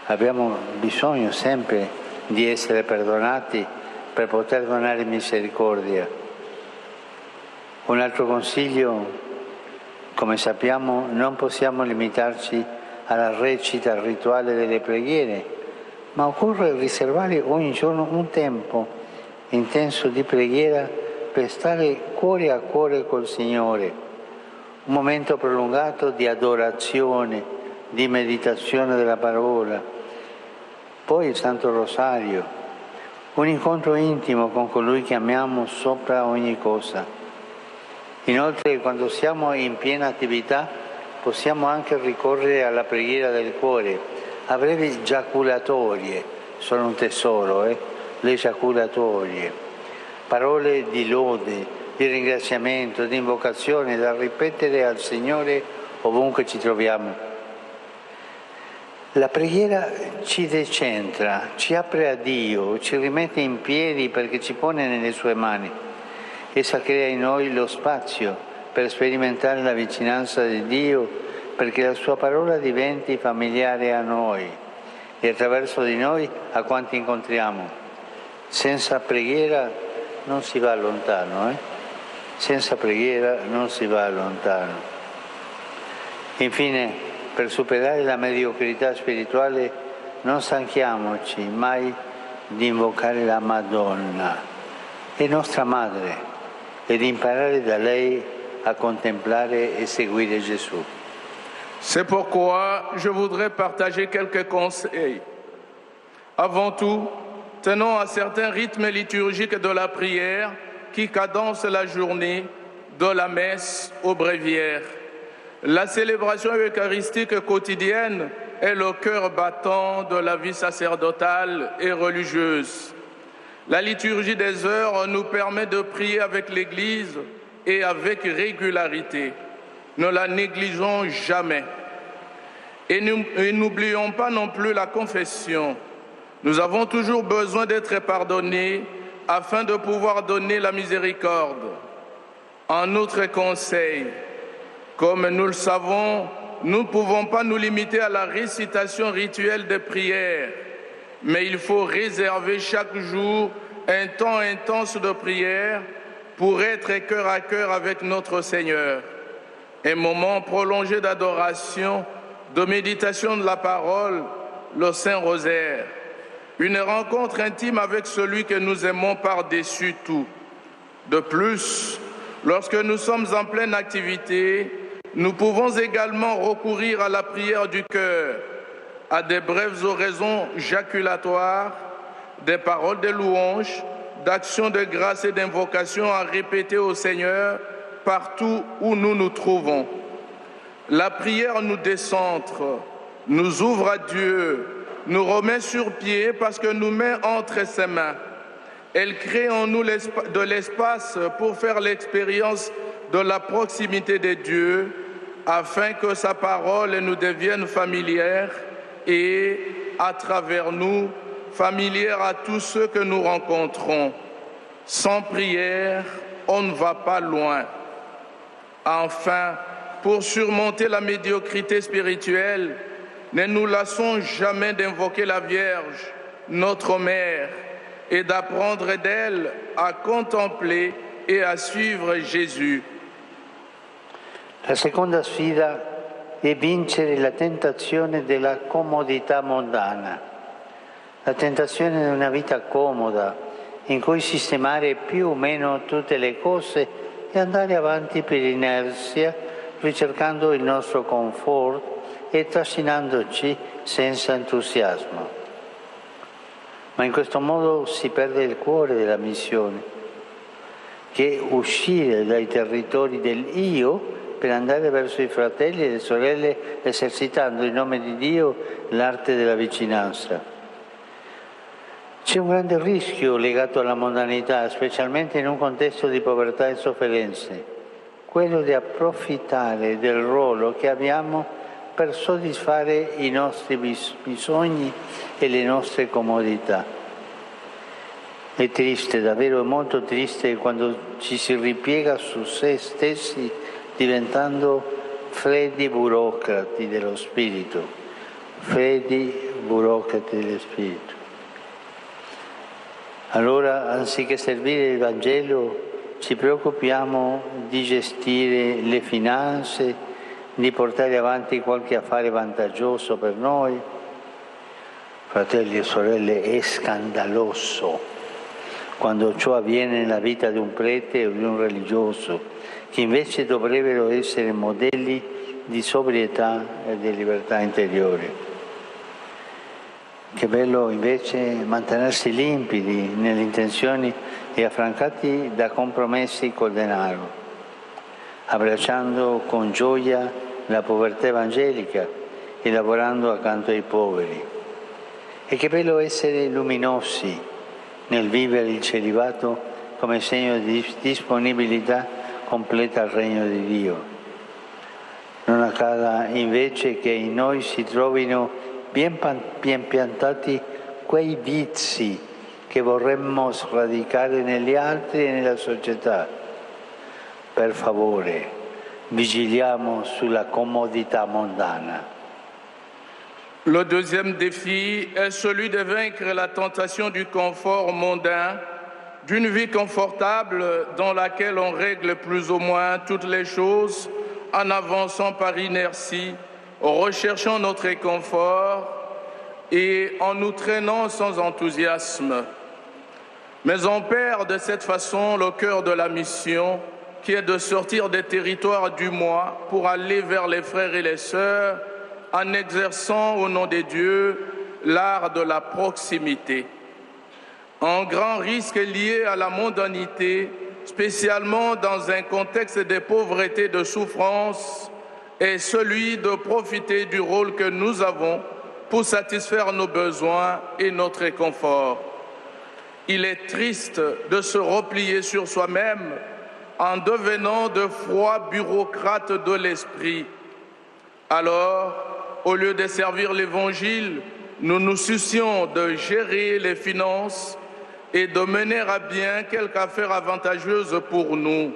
Abbiamo bisogno sempre di essere perdonati per poter donare misericordia. Un altro consiglio, come sappiamo, non possiamo limitarci alla recita rituale delle preghiere, ma occorre riservare ogni giorno un tempo intenso di preghiera per stare cuore a cuore col Signore, un momento prolungato di adorazione, di meditazione della parola, poi il Santo Rosario, un incontro intimo con colui che amiamo sopra ogni cosa. Inoltre, quando siamo in piena attività, possiamo anche ricorrere alla preghiera del cuore, a brevi giaculatorie, sono un tesoro, le giaculatorie, parole di lode, di ringraziamento, di invocazione da ripetere al Signore ovunque ci troviamo. La preghiera ci decentra, ci apre a Dio, ci rimette in piedi perché ci pone nelle sue mani. Essa crea in noi lo spazio per sperimentare la vicinanza di Dio, perché la sua parola diventi familiare a noi e attraverso di noi a quanti incontriamo. Senza preghiera non si va lontano, Senza preghiera non si va lontano. Infine, per superare la mediocrità spirituale, non stanchiamoci mai di invocare la Madonna, è nostra madre, e di imparare da lei a contemplare e seguire Gesù. C'est pourquoi je voudrais partager quelques conseils. Avant tout, tenons à certains rythmes liturgiques de la prière qui cadencent la journée, de la messe au bréviaire. La célébration eucharistique quotidienne est le cœur battant de la vie sacerdotale et religieuse. La liturgie des heures nous permet de prier avec l'Église et avec régularité. Ne la négligeons jamais. Et n'oublions pas non plus la confession. Nous avons toujours besoin d'être pardonnés afin de pouvoir donner la miséricorde. Un autre conseil, comme nous le savons, nous ne pouvons pas nous limiter à la récitation rituelle des prières, mais il faut réserver chaque jour un temps intense de prière pour être cœur à cœur avec notre Seigneur. Un moment prolongé d'adoration, de méditation de la parole, le Saint-Rosaire. Une rencontre intime avec celui que nous aimons par-dessus tout. De plus, lorsque nous sommes en pleine activité, nous pouvons également recourir à la prière du cœur, à des brèves oraisons jaculatoires, des paroles de louange, d'actions de grâce et d'invocation à répéter au Seigneur partout où nous nous trouvons. La prière nous décentre, nous ouvre à Dieu, nous remet sur pied parce que nous met entre ses mains. Elle crée en nous de l'espace pour faire l'expérience de la proximité de Dieu afin que sa parole nous devienne familière et, à travers nous, familière à tous ceux que nous rencontrons. Sans prière, on ne va pas loin. Enfin, pour surmonter la médiocrité spirituelle, ne nous lassons jamais d'invoquer la Vierge, notre Mère, et d'apprendre d'elle à contempler et à suivre Jésus. La seconda sfida è vincere la tentazione della comodità mondana, la tentazione di una vita comoda in cui sistemare più o meno tutte le cose e andare avanti per inerzia, ricercando il nostro comfort e trascinandoci senza entusiasmo. Ma in questo modo si perde il cuore della missione, che è uscire dai territori del io per andare verso i fratelli e le sorelle, esercitando in nome di Dio l'arte della vicinanza. C'è un grande rischio legato alla mondanità, specialmente in un contesto di povertà e sofferenze, quello di approfittare del ruolo che abbiamo per soddisfare i nostri bisogni e le nostre comodità. È triste, davvero molto triste, quando ci si ripiega su se stessi diventando freddi burocrati dello spirito, freddi burocrati dello spirito. Allora, anziché servire il Vangelo, ci preoccupiamo di gestire le finanze, di portare avanti qualche affare vantaggioso per noi. Fratelli e sorelle, è scandaloso quando ciò avviene nella vita di un prete o di un religioso, che invece dovrebbero essere modelli di sobrietà e di libertà interiore. Che bello invece mantenersi limpidi nelle intenzioni e affrancati da compromessi col denaro, abbracciando con gioia la povertà evangelica e lavorando accanto ai poveri. E che bello essere luminosi nel vivere il celibato come segno di disponibilità completa al regno di Dio. Non accada invece che in noi si trovino bien piantati quei vizi che vorremmo sradicare negli altri e nella società. Per favore, vigiliamo sulla comodità mondana. Le deuxième défi est celui de vaincre la tentation du confort mondain, d'une vie confortable dans laquelle on règle plus ou moins toutes les choses en avançant par inertie, recherchant notre réconfort et en nous traînant sans enthousiasme. Mais on perd de cette façon le cœur de la mission, qui est de sortir des territoires du moi pour aller vers les frères et les sœurs en exerçant au nom de Dieu l'art de la proximité. Un grand risque lié à la mondanité, spécialement dans un contexte de pauvreté et de souffrance, est celui de profiter du rôle que nous avons pour satisfaire nos besoins et notre confort. Il est triste de se replier sur soi-même en devenant de froids bureaucrates de l'esprit. Alors, au lieu de servir l'Évangile, nous nous soucions de gérer les finances et de mener à bien quelque affaire avantageuse pour nous.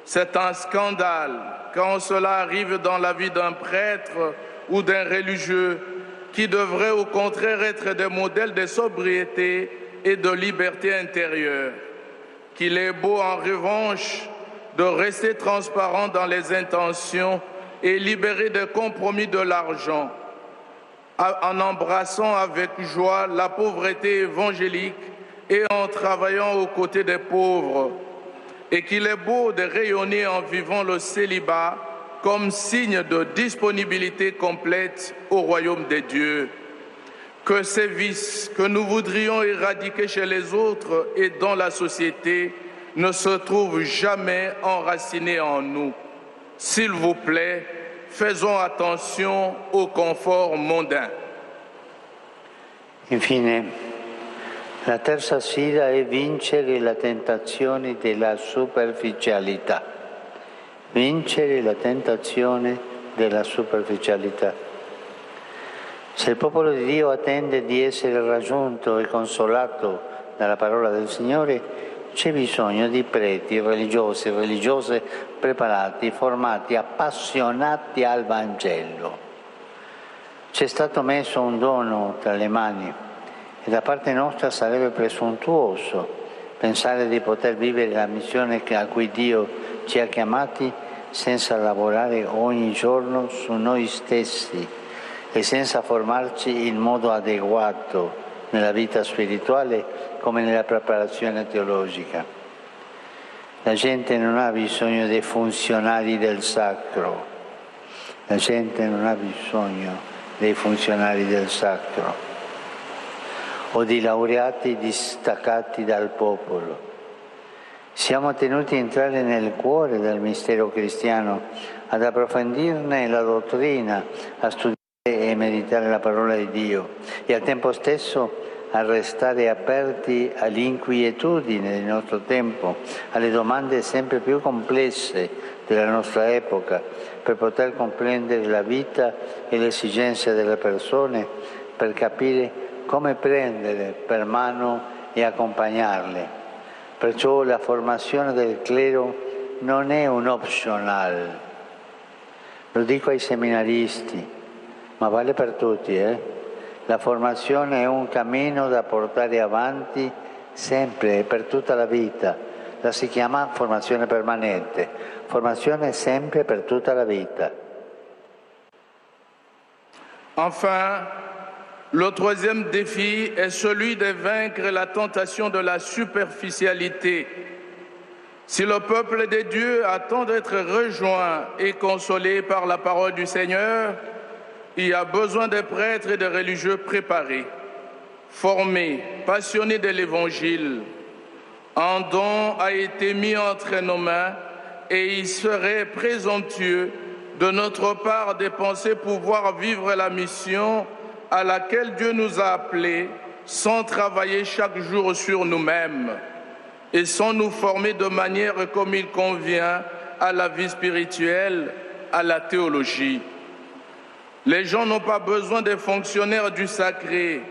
C'est un scandale quand cela arrive dans la vie d'un prêtre ou d'un religieux qui devrait au contraire être des modèles de sobriété et de liberté intérieure. Qu'il est beau en revanche de rester transparent dans les intentions et libéré des compromis de l'argent, en embrassant avec joie la pauvreté évangélique et en travaillant aux côtés des pauvres. Et qu'il est beau de rayonner en vivant le célibat comme signe de disponibilité complète au royaume des dieux. Que ces vices que nous voudrions éradiquer chez les autres et dans la société ne se trouvent jamais enracinés en nous. S'il vous plaît, faisons attention au confort mondain. Infine, la terza sfida è vincere la tentazione della superficialità. Vincere la tentazione della superficialità. Se il popolo di Dio attende di essere raggiunto e consolato dalla parola del Signore, c'è bisogno di preti, religiosi, religiose preparati, formati, appassionati al Vangelo. Ci è stato messo un dono tra le mani e da parte nostra sarebbe presuntuoso pensare di poter vivere la missione a cui Dio ci ha chiamati senza lavorare ogni giorno su noi stessi e senza formarci in modo adeguato nella vita spirituale come nella preparazione teologica. La gente non ha bisogno dei funzionari del sacro. La gente non ha bisogno dei funzionari del sacro o di laureati distaccati dal popolo. Siamo tenuti a entrare nel cuore del mistero cristiano, ad approfondirne la dottrina, a studiare e meditare la parola di Dio e al tempo stesso a restare aperti all'inquietudine del nostro tempo, alle domande sempre più complesse della nostra epoca, per poter comprendere la vita e le esigenze delle persone, per capire come prendere per mano e accompagnarle. Perciò la formazione del clero non è un optional. Lo dico ai seminaristi, ma vale per tutti, La formazione è un cammino da portare avanti sempre e per tutta la vita. La si chiama formazione permanente, formazione sempre per tutta la vita. Enfin, le troisième défi est celui de vaincre la tentation de la superficialité. Si le peuple de Dieu attend d'être rejoint et consolé par la parole du Seigneur, il y a besoin de prêtres et de religieux préparés, formés, passionnés de l'Évangile. Un don a été mis entre nos mains et il serait présomptueux de notre part de penser pouvoir vivre la mission à laquelle Dieu nous a appelés sans travailler chaque jour sur nous-mêmes et sans nous former de manière comme il convient à la vie spirituelle, à la théologie. Les gens n'ont pas besoin de fonctionnaires du sacré,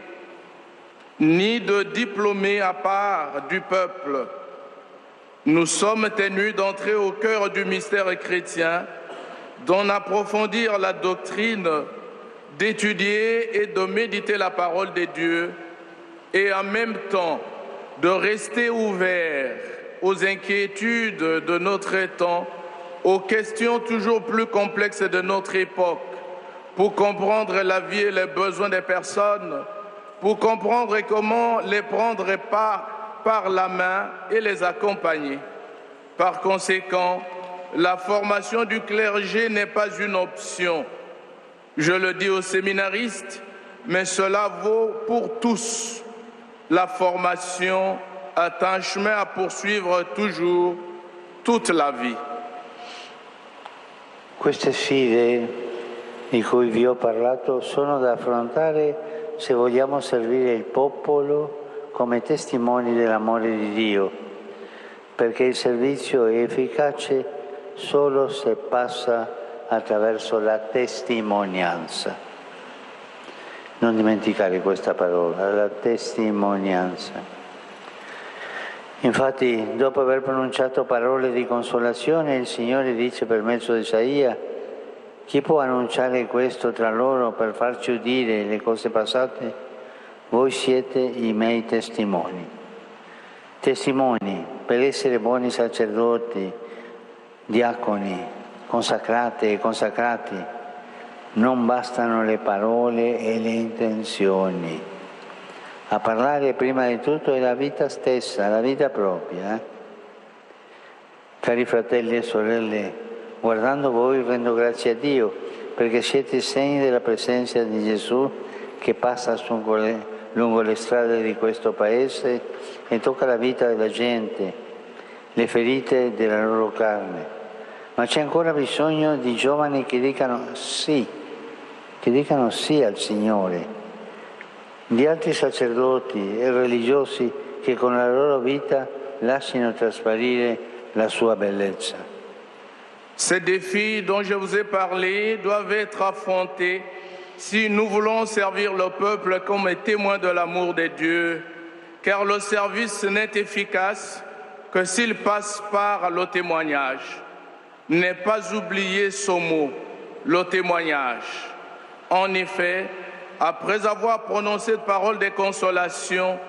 ni de diplômés à part du peuple. Nous sommes tenus d'entrer au cœur du mystère chrétien, d'en approfondir la doctrine, d'étudier et de méditer la parole de Dieu, et en même temps de rester ouverts aux inquiétudes de notre temps, aux questions toujours plus complexes de notre époque, pour comprendre la vie et les besoins des personnes, pour comprendre comment les prendre par la main et les accompagner. Par conséquent, la formation du clergé n'est pas une option. Je le dis aux séminaristes, mais cela vaut pour tous. La formation est un chemin à poursuivre toujours, toute la vie. Queste sfide di cui vi ho parlato sono da affrontare se vogliamo servire il popolo come testimoni dell'amore di Dio, perché il servizio è efficace solo se passa attraverso la testimonianza. Non dimenticare questa parola, la testimonianza. Infatti, dopo aver pronunciato parole di consolazione, il Signore dice per mezzo di Isaia: chi può annunciare questo tra loro per farci udire le cose passate? Voi siete i miei testimoni. Testimoni per essere buoni sacerdoti, diaconi, consacrate e consacrati. Non bastano le parole e le intenzioni. A parlare prima di tutto è la vita stessa, la vita propria. Cari fratelli e sorelle, guardando voi rendo grazie a Dio perché siete segni della presenza di Gesù che passa lungo le strade di questo paese e tocca la vita della gente, le ferite della loro carne. Ma c'è ancora bisogno di giovani che dicano sì al Signore, di altri sacerdoti e religiosi che con la loro vita lasciano trasparire la sua bellezza. Ces défis dont je vous ai parlé doivent être affrontés si nous voulons servir le peuple comme témoin de l'amour de Dieu, car le service n'est efficace que s'il passe par le témoignage. Ne pas oublier ce mot, le témoignage. En effet, après avoir prononcé de paroles de consolation,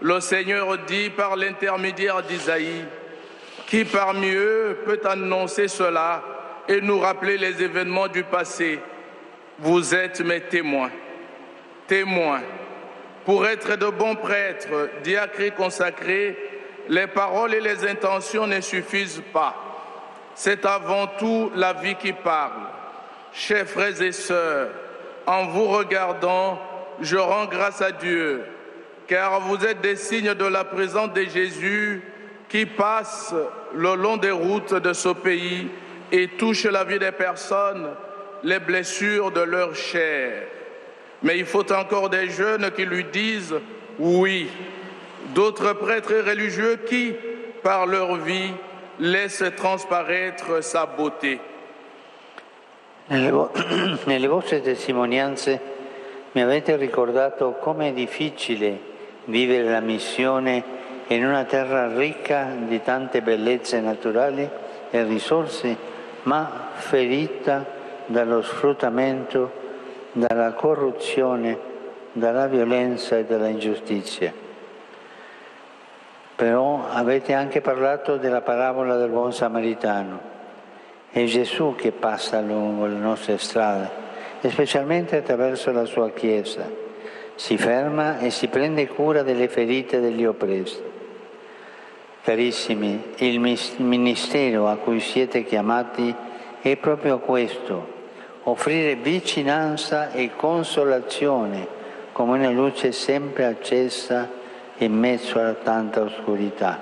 le Seigneur dit par l'intermédiaire d'Isaïe: qui parmi eux peut annoncer cela et nous rappeler les événements du passé? Vous êtes mes témoins. Témoins. Pour être de bons prêtres, diacres consacrés, les paroles et les intentions ne suffisent pas. C'est avant tout la vie qui parle. Chers frères et sœurs, en vous regardant, je rends grâce à Dieu, car vous êtes des signes de la présence de Jésus qui passe le long des routes de ce pays et touche la vie des personnes, les blessures de leur chair. Mais il faut encore des jeunes qui lui disent oui, d'autres prêtres religieux qui, par leur vie, laissent transparaître sa beauté. Nelle vostre testimonianze mi avete ricordato come è difficile vivere la missione in una terra ricca di tante bellezze naturali e risorse, ma ferita dallo sfruttamento, dalla corruzione, dalla violenza e dalla ingiustizia. Però avete anche parlato della parabola del buon samaritano. È Gesù che passa lungo le nostre strade, e specialmente attraverso la sua Chiesa. Si ferma e si prende cura delle ferite degli oppressi. Carissimi, il ministero a cui siete chiamati è proprio questo: offrire vicinanza e consolazione come una luce sempre accesa in mezzo a tanta oscurità.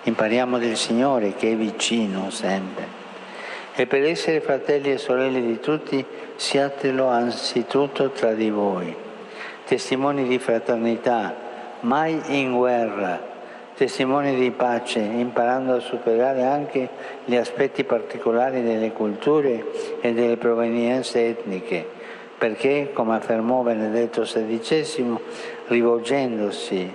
Impariamo del Signore che è vicino sempre. E per essere fratelli e sorelle di tutti, siatelo anzitutto tra di voi, testimoni di fraternità, mai in guerra, testimoni di pace, imparando a superare anche gli aspetti particolari delle culture e delle provenienze etniche, perché, come affermò Benedetto XVI, rivolgendosi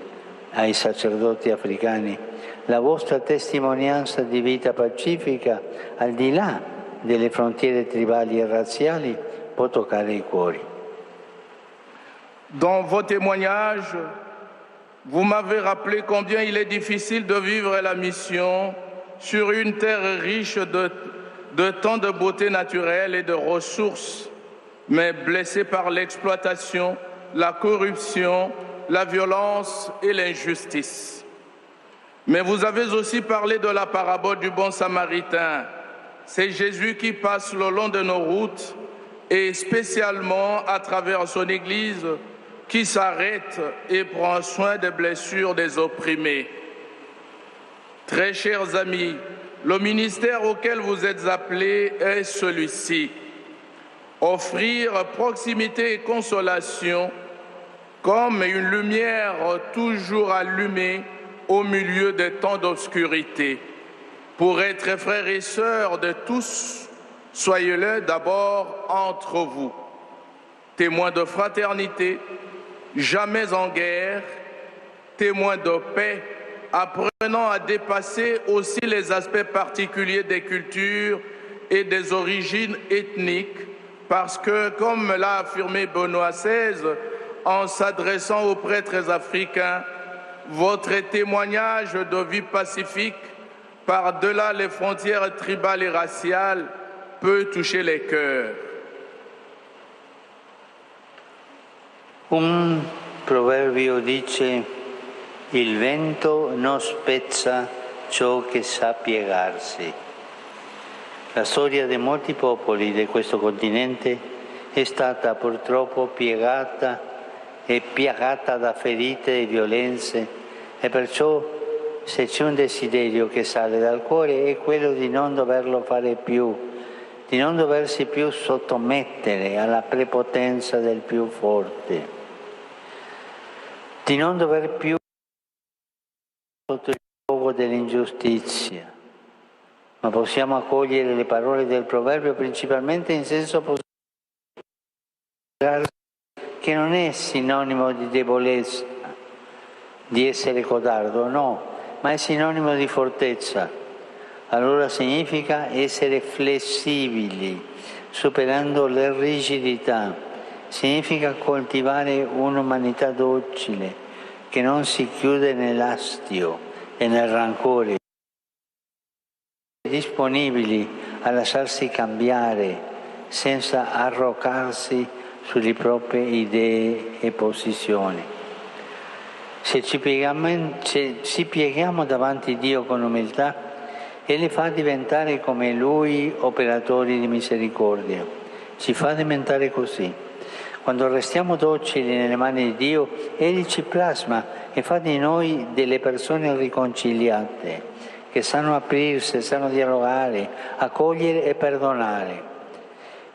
ai sacerdoti africani, la vostra testimonianza di vita pacifica, al di là delle frontiere tribali et razziali, può toccare i cuori. Dans vos témoignages, vous m'avez rappelé combien il est difficile de vivre la mission sur une terre riche de tant de beauté naturelle et de ressources, mais blessée par l'exploitation, la corruption, la violence et l'injustice. Mais vous avez aussi parlé de la parabole du bon samaritain. C'est Jésus qui passe le long de nos routes et spécialement à travers son Église qui s'arrête et prend soin des blessures des opprimés. Très chers amis, le ministère auquel vous êtes appelés est celui-ci: offrir proximité et consolation comme une lumière toujours allumée au milieu des temps d'obscurité. Pour être frères et sœurs de tous, soyez-le d'abord entre vous, témoins de fraternité, jamais en guerre, témoins de paix, apprenant à dépasser aussi les aspects particuliers des cultures et des origines ethniques, parce que, comme l'a affirmé Benoît XVI en s'adressant aux prêtres africains, votre témoignage de vie pacifique par-delà les frontières tribales et raciales peut toucher les cœurs. Un proverbio dice: il vento non spezza ciò che sa piegarsi. La storia di molti popoli di questo continente è stata purtroppo piegata e piagata da ferite e violenze, e perciò, se c'è un desiderio che sale dal cuore, è quello di non doverlo fare più, di non doversi più sottomettere alla prepotenza del più forte, di non dover più sotto il giogo dell'ingiustizia. Ma possiamo accogliere le parole del proverbio principalmente in senso positivo, che non è sinonimo di debolezza, di essere codardo, no, ma è sinonimo di fortezza. Allora significa essere flessibili, superando le rigidità. Significa coltivare un'umanità docile, che non si chiude nell'astio e nel rancore, disponibili a lasciarsi cambiare senza arroccarsi sulle proprie idee e posizioni. Se ci pieghiamo davanti a Dio con umiltà, Egli fa diventare come Lui operatori di misericordia. Ci fa diventare così. Quando restiamo docili nelle mani di Dio, Egli ci plasma e fa di noi delle persone riconciliate, che sanno aprirsi, sanno dialogare, accogliere e perdonare,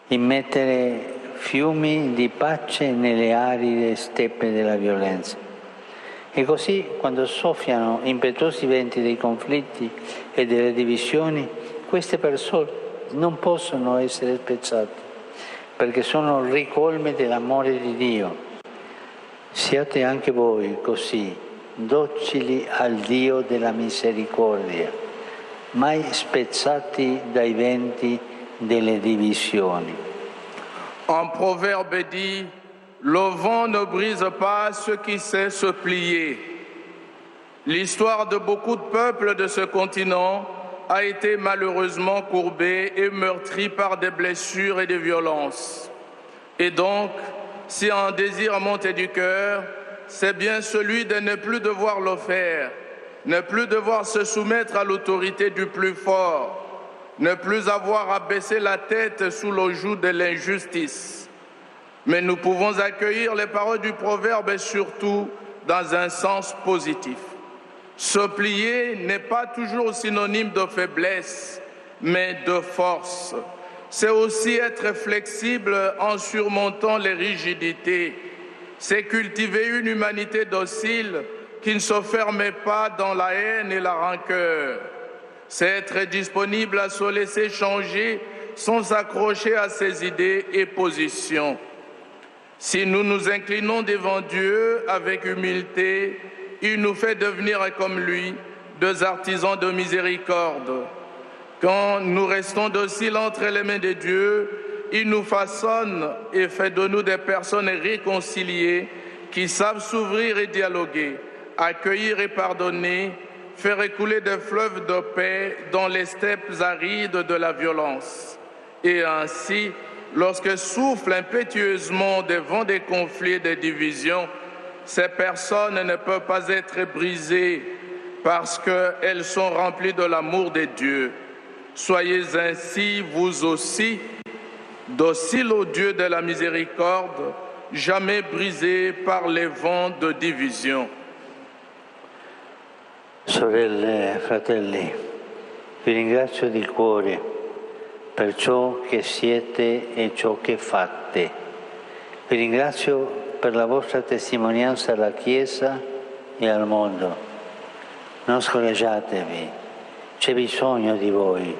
immettere fiumi di pace nelle aride steppe della violenza. E così, quando soffiano impetuosi venti dei conflitti e delle divisioni, queste persone non possono essere spezzate, perché sono ricolme dell'amore di Dio. Siate anche voi così, docili al Dio della misericordia, mai spezzati dai venti delle divisioni. Un proverbe dit: le vent ne brise pas ce qui sait se plier. L'histoire de beaucoup de peuples de ce continent a été malheureusement courbée et meurtrie par des blessures et des violences. Et donc, si un désir montait du cœur, c'est bien celui de ne plus devoir le faire, ne plus devoir se soumettre à l'autorité du plus fort, ne plus avoir à baisser la tête sous le joug de l'injustice. Mais nous pouvons accueillir les paroles du proverbe et surtout dans un sens positif. Se plier n'est pas toujours synonyme de faiblesse, mais de force. C'est aussi être flexible en surmontant les rigidités. C'est cultiver une humanité docile qui ne se ferme pas dans la haine et la rancœur. C'est être disponible à se laisser changer sans s'accrocher à ses idées et positions. Si nous nous inclinons devant Dieu avec humilité, il nous fait devenir comme lui, deux artisans de miséricorde. Quand nous restons dociles entre les mains de Dieu, il nous façonne et fait de nous des personnes réconciliées qui savent s'ouvrir et dialoguer, accueillir et pardonner, faire écouler des fleuves de paix dans les steppes arides de la violence. Et ainsi, lorsque soufflent impétueusement des vents des conflits et des divisions, ces personnes ne peuvent pas être brisées parce qu'elles sont remplies de l'amour de Dieu. Soyez ainsi, vous aussi, dociles au Dieu de la miséricorde, jamais brisés par les vents de division. Sorelle e fratelli, vi ringrazio di cuore per ciò che siete e ciò che fate. Vi ringrazio per la vostra testimonianza alla Chiesa e al mondo. Non scoraggiatevi, c'è bisogno di voi.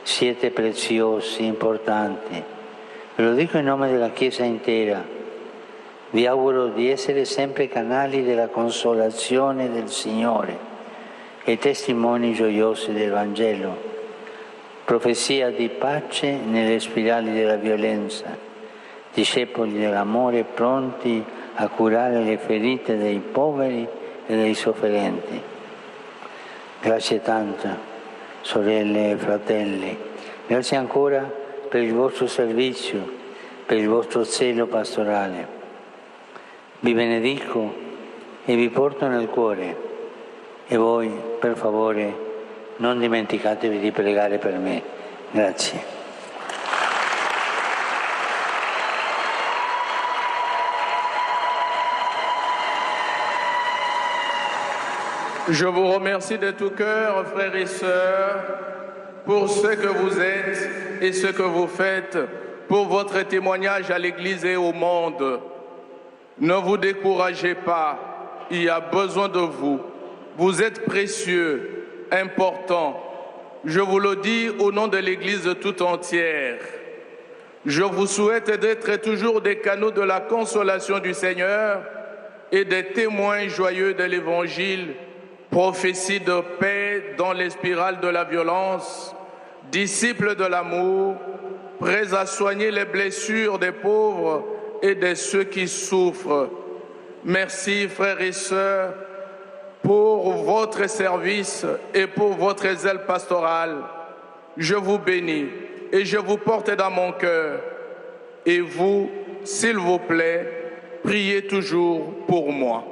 Siete preziosi, importanti. Ve lo dico in nome della Chiesa intera. Vi auguro di essere sempre canali della consolazione del Signore e testimoni gioiosi del Vangelo, profezia di pace nelle spirali della violenza, discepoli dell'amore pronti a curare le ferite dei poveri e dei sofferenti. Grazie tante, sorelle e fratelli. Grazie ancora per il vostro servizio, per il vostro zelo pastorale. Vi benedico e vi porto nel cuore. E voi, per favore, non dimenticatevi di pregare per me. Grazie. Je vous remercie de tout cœur, frères et sœurs, pour ce que vous êtes et ce que vous faites, pour votre témoignage à l'Église et au monde. Ne vous découragez pas, il y a besoin de vous. Vous êtes précieux, importants. Je vous le dis au nom de l'Église tout entière. Je vous souhaite d'être toujours des canaux de la consolation du Seigneur et des témoins joyeux de l'Évangile, prophétie de paix dans les spirales de la violence, disciples de l'amour, prêts à soigner les blessures des pauvres et de ceux qui souffrent. Merci, frères et sœurs, pour votre service et pour votre zèle pastoral. Je vous bénis et je vous porte dans mon cœur. Et vous, s'il vous plaît, priez toujours pour moi.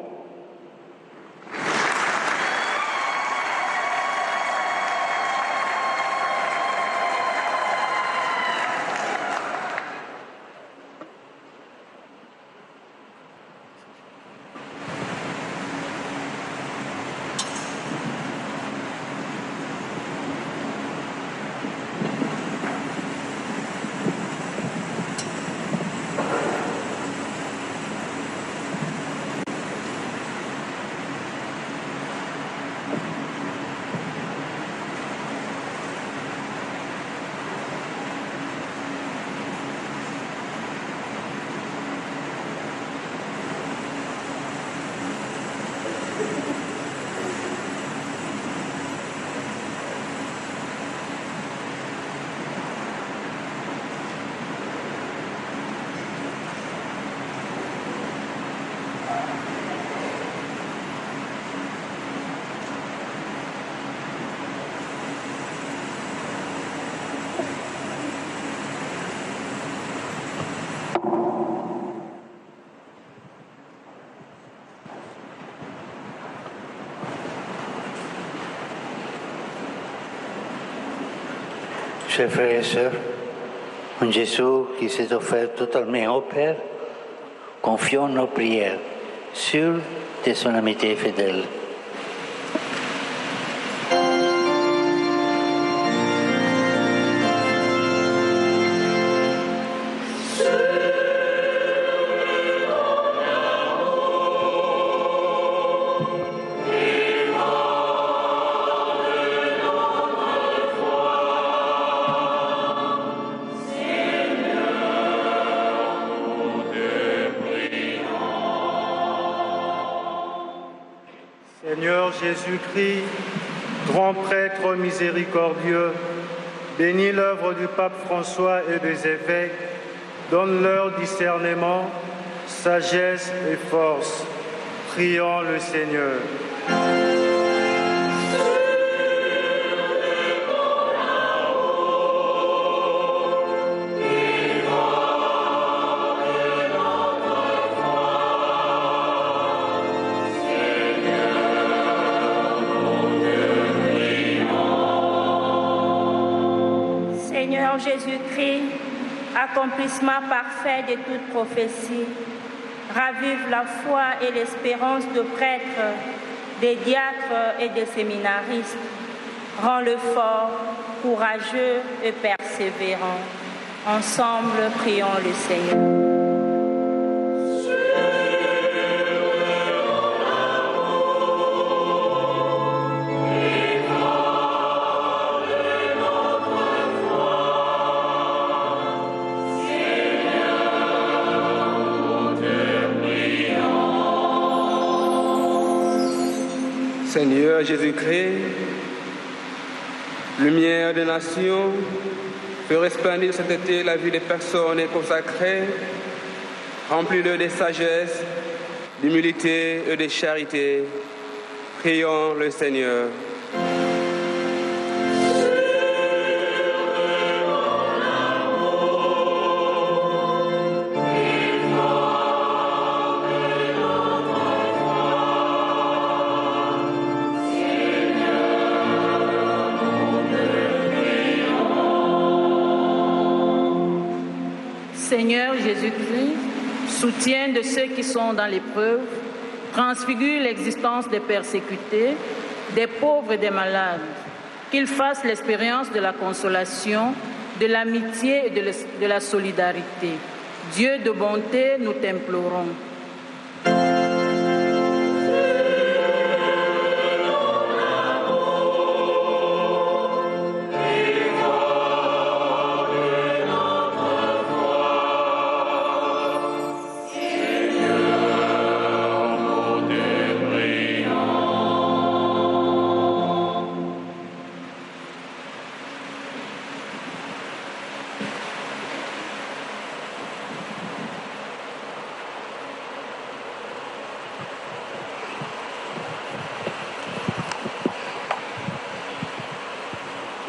Chers frères et sœurs, en Jésus qui s'est offert totalement au Père, confions nos prières sur de son amitié fidèle. Seigneur Jésus-Christ, grand prêtre miséricordieux, bénis l'œuvre du pape François et des évêques, donne-leur discernement, sagesse et force. Prions le Seigneur. Seigneur Jésus-Christ, accomplissement parfait de toute prophétie, ravive la foi et l'espérance de prêtres, des diacres et des séminaristes. Rends-le fort, courageux et persévérant. Ensemble, prions le Seigneur. Seigneur Jésus-Christ, lumière des nations, fais resplendir cet été la vie des personnes consacrées, remplis-le de sagesse, d'humilité et de charité. Prions le Seigneur. Seigneur Jésus-Christ, soutien de ceux qui sont dans l'épreuve, transfigure l'existence des persécutés, des pauvres et des malades, qu'ils fassent l'expérience de la consolation, de l'amitié et de la solidarité. Dieu de bonté, nous t'implorons.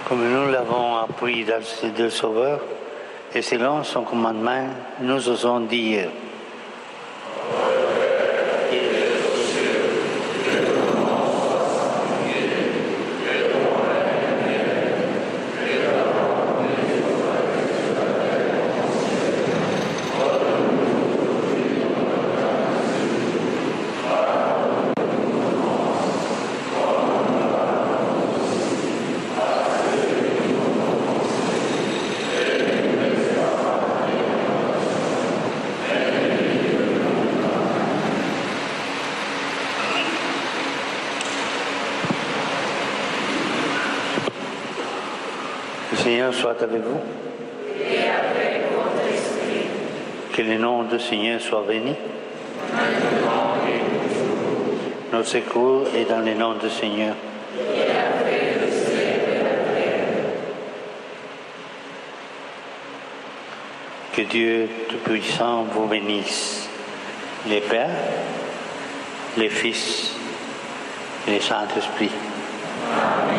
Comme nous l'avons appris dans ces deux sauveurs, et selon son commandement, nous osons dire: Le Seigneur soit avec vous. Et avec votre esprit. Que le nom du Seigneur soit béni. Maintenant et toujours. Notre secours est dans le nom du Seigneur. Il a fait le ciel et la terre. Que Dieu Tout-Puissant vous bénisse, les Pères, les Fils et les Saint-Esprit. Amen.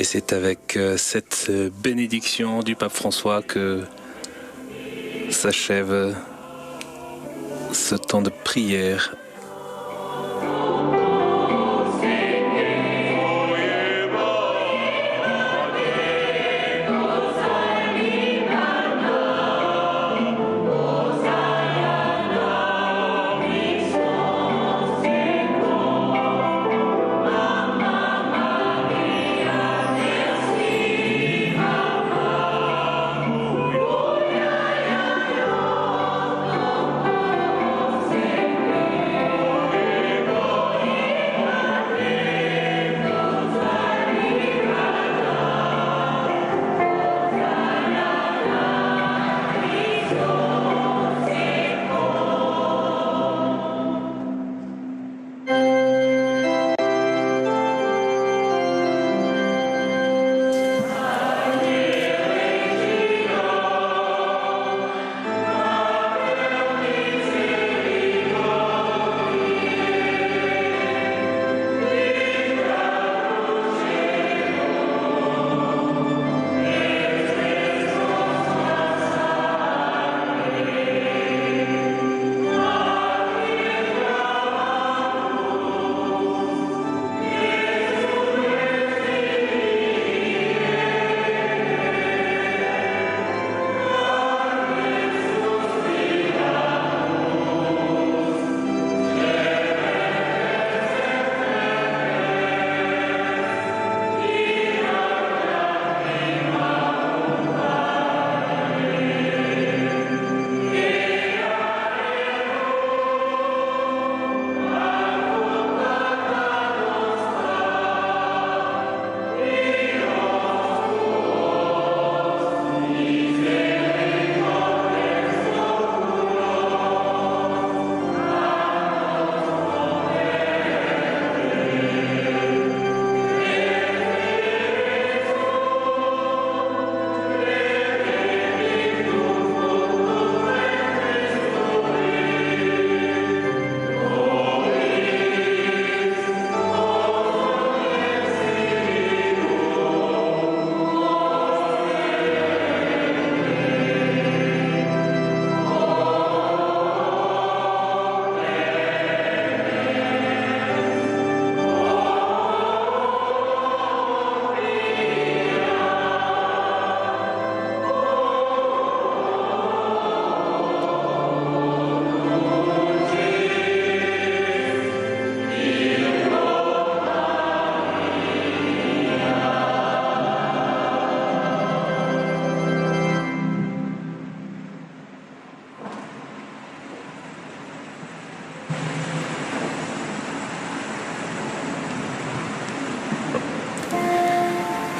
Et c'est avec cette bénédiction du pape François que s'achève ce temps de prière.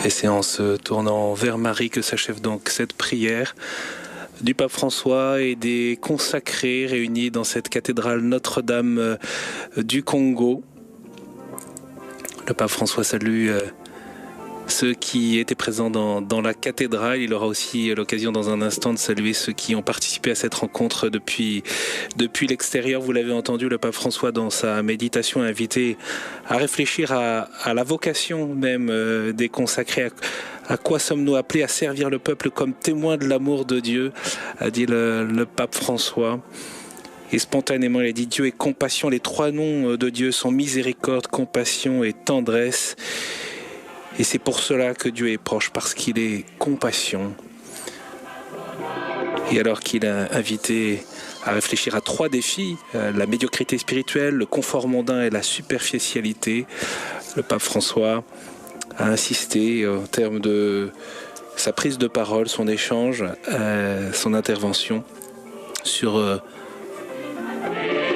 Et c'est en se tournant vers Marie que s'achève donc cette prière du pape François et des consacrés réunis dans cette cathédrale Notre-Dame du Congo. Le pape François salue ceux qui étaient présents dans la cathédrale. Il aura aussi l'occasion dans un instant de saluer ceux qui ont participé à cette rencontre depuis l'extérieur. Vous l'avez entendu, le pape François dans sa méditation a invité à réfléchir à la vocation même des consacrés. À quoi sommes-nous appelés? À servir le peuple comme témoin de l'amour de Dieu, a dit le pape François. Et spontanément, il a dit: Dieu est compassion. Les trois noms de Dieu sont miséricorde, compassion et tendresse. Et c'est pour cela que Dieu est proche, parce qu'il est compassion. Et alors qu'il a invité à réfléchir à trois défis, la médiocrité spirituelle, le confort mondain et la superficialité, le pape François a insisté en termes de sa prise de parole, son échange, son intervention sur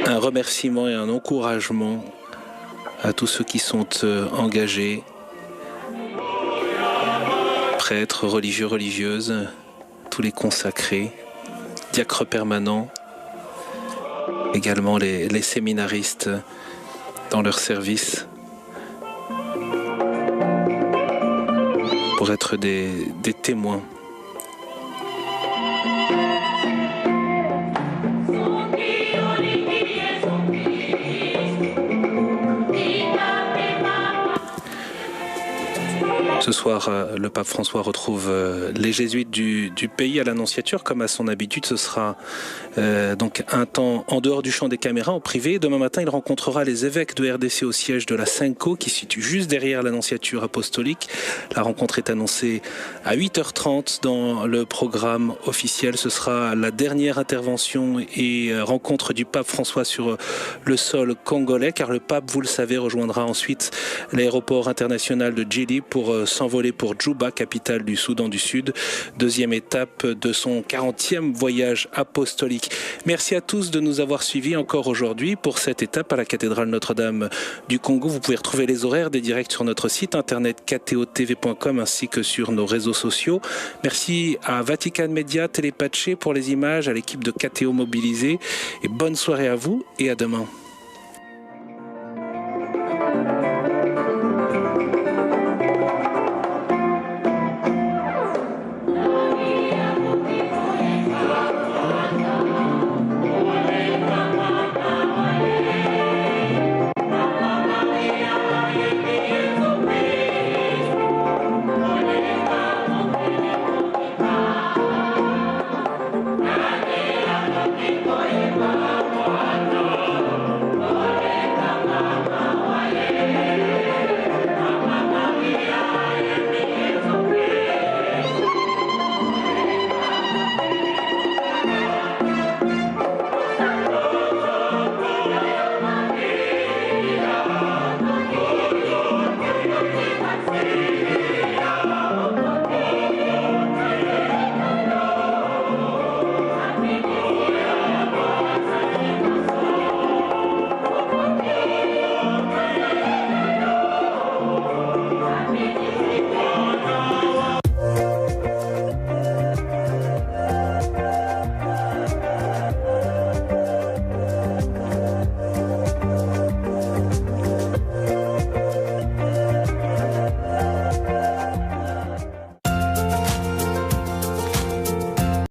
un remerciement et un encouragement à tous ceux qui sont engagés, prêtres, religieux, religieuses, tous les consacrés, diacres permanents, également les séminaristes dans leur service, pour être des témoins. Ce soir, le pape François retrouve les jésuites du pays à l'Annonciature. Comme à son habitude, ce sera donc un temps en dehors du champ des caméras, en privé. Demain matin, il rencontrera les évêques de RDC au siège de la Cinco, qui se situe juste derrière l'Annonciature apostolique. La rencontre est annoncée à 8h30 dans le programme officiel. Ce sera la dernière intervention et rencontre du pape François sur le sol congolais, car le pape, vous le savez, rejoindra ensuite l'aéroport international de Djili pour s'envoler pour Djouba, capitale du Soudan du Sud. Deuxième étape de son 40e voyage apostolique. Merci à tous de nous avoir suivis encore aujourd'hui pour cette étape à la cathédrale Notre-Dame du Congo. Vous pouvez retrouver les horaires des directs sur notre site internet ktotv.com ainsi que sur nos réseaux sociaux. Merci à Vatican Media, Télépatché pour les images, à l'équipe de KTO mobilisée et bonne soirée à vous et à demain.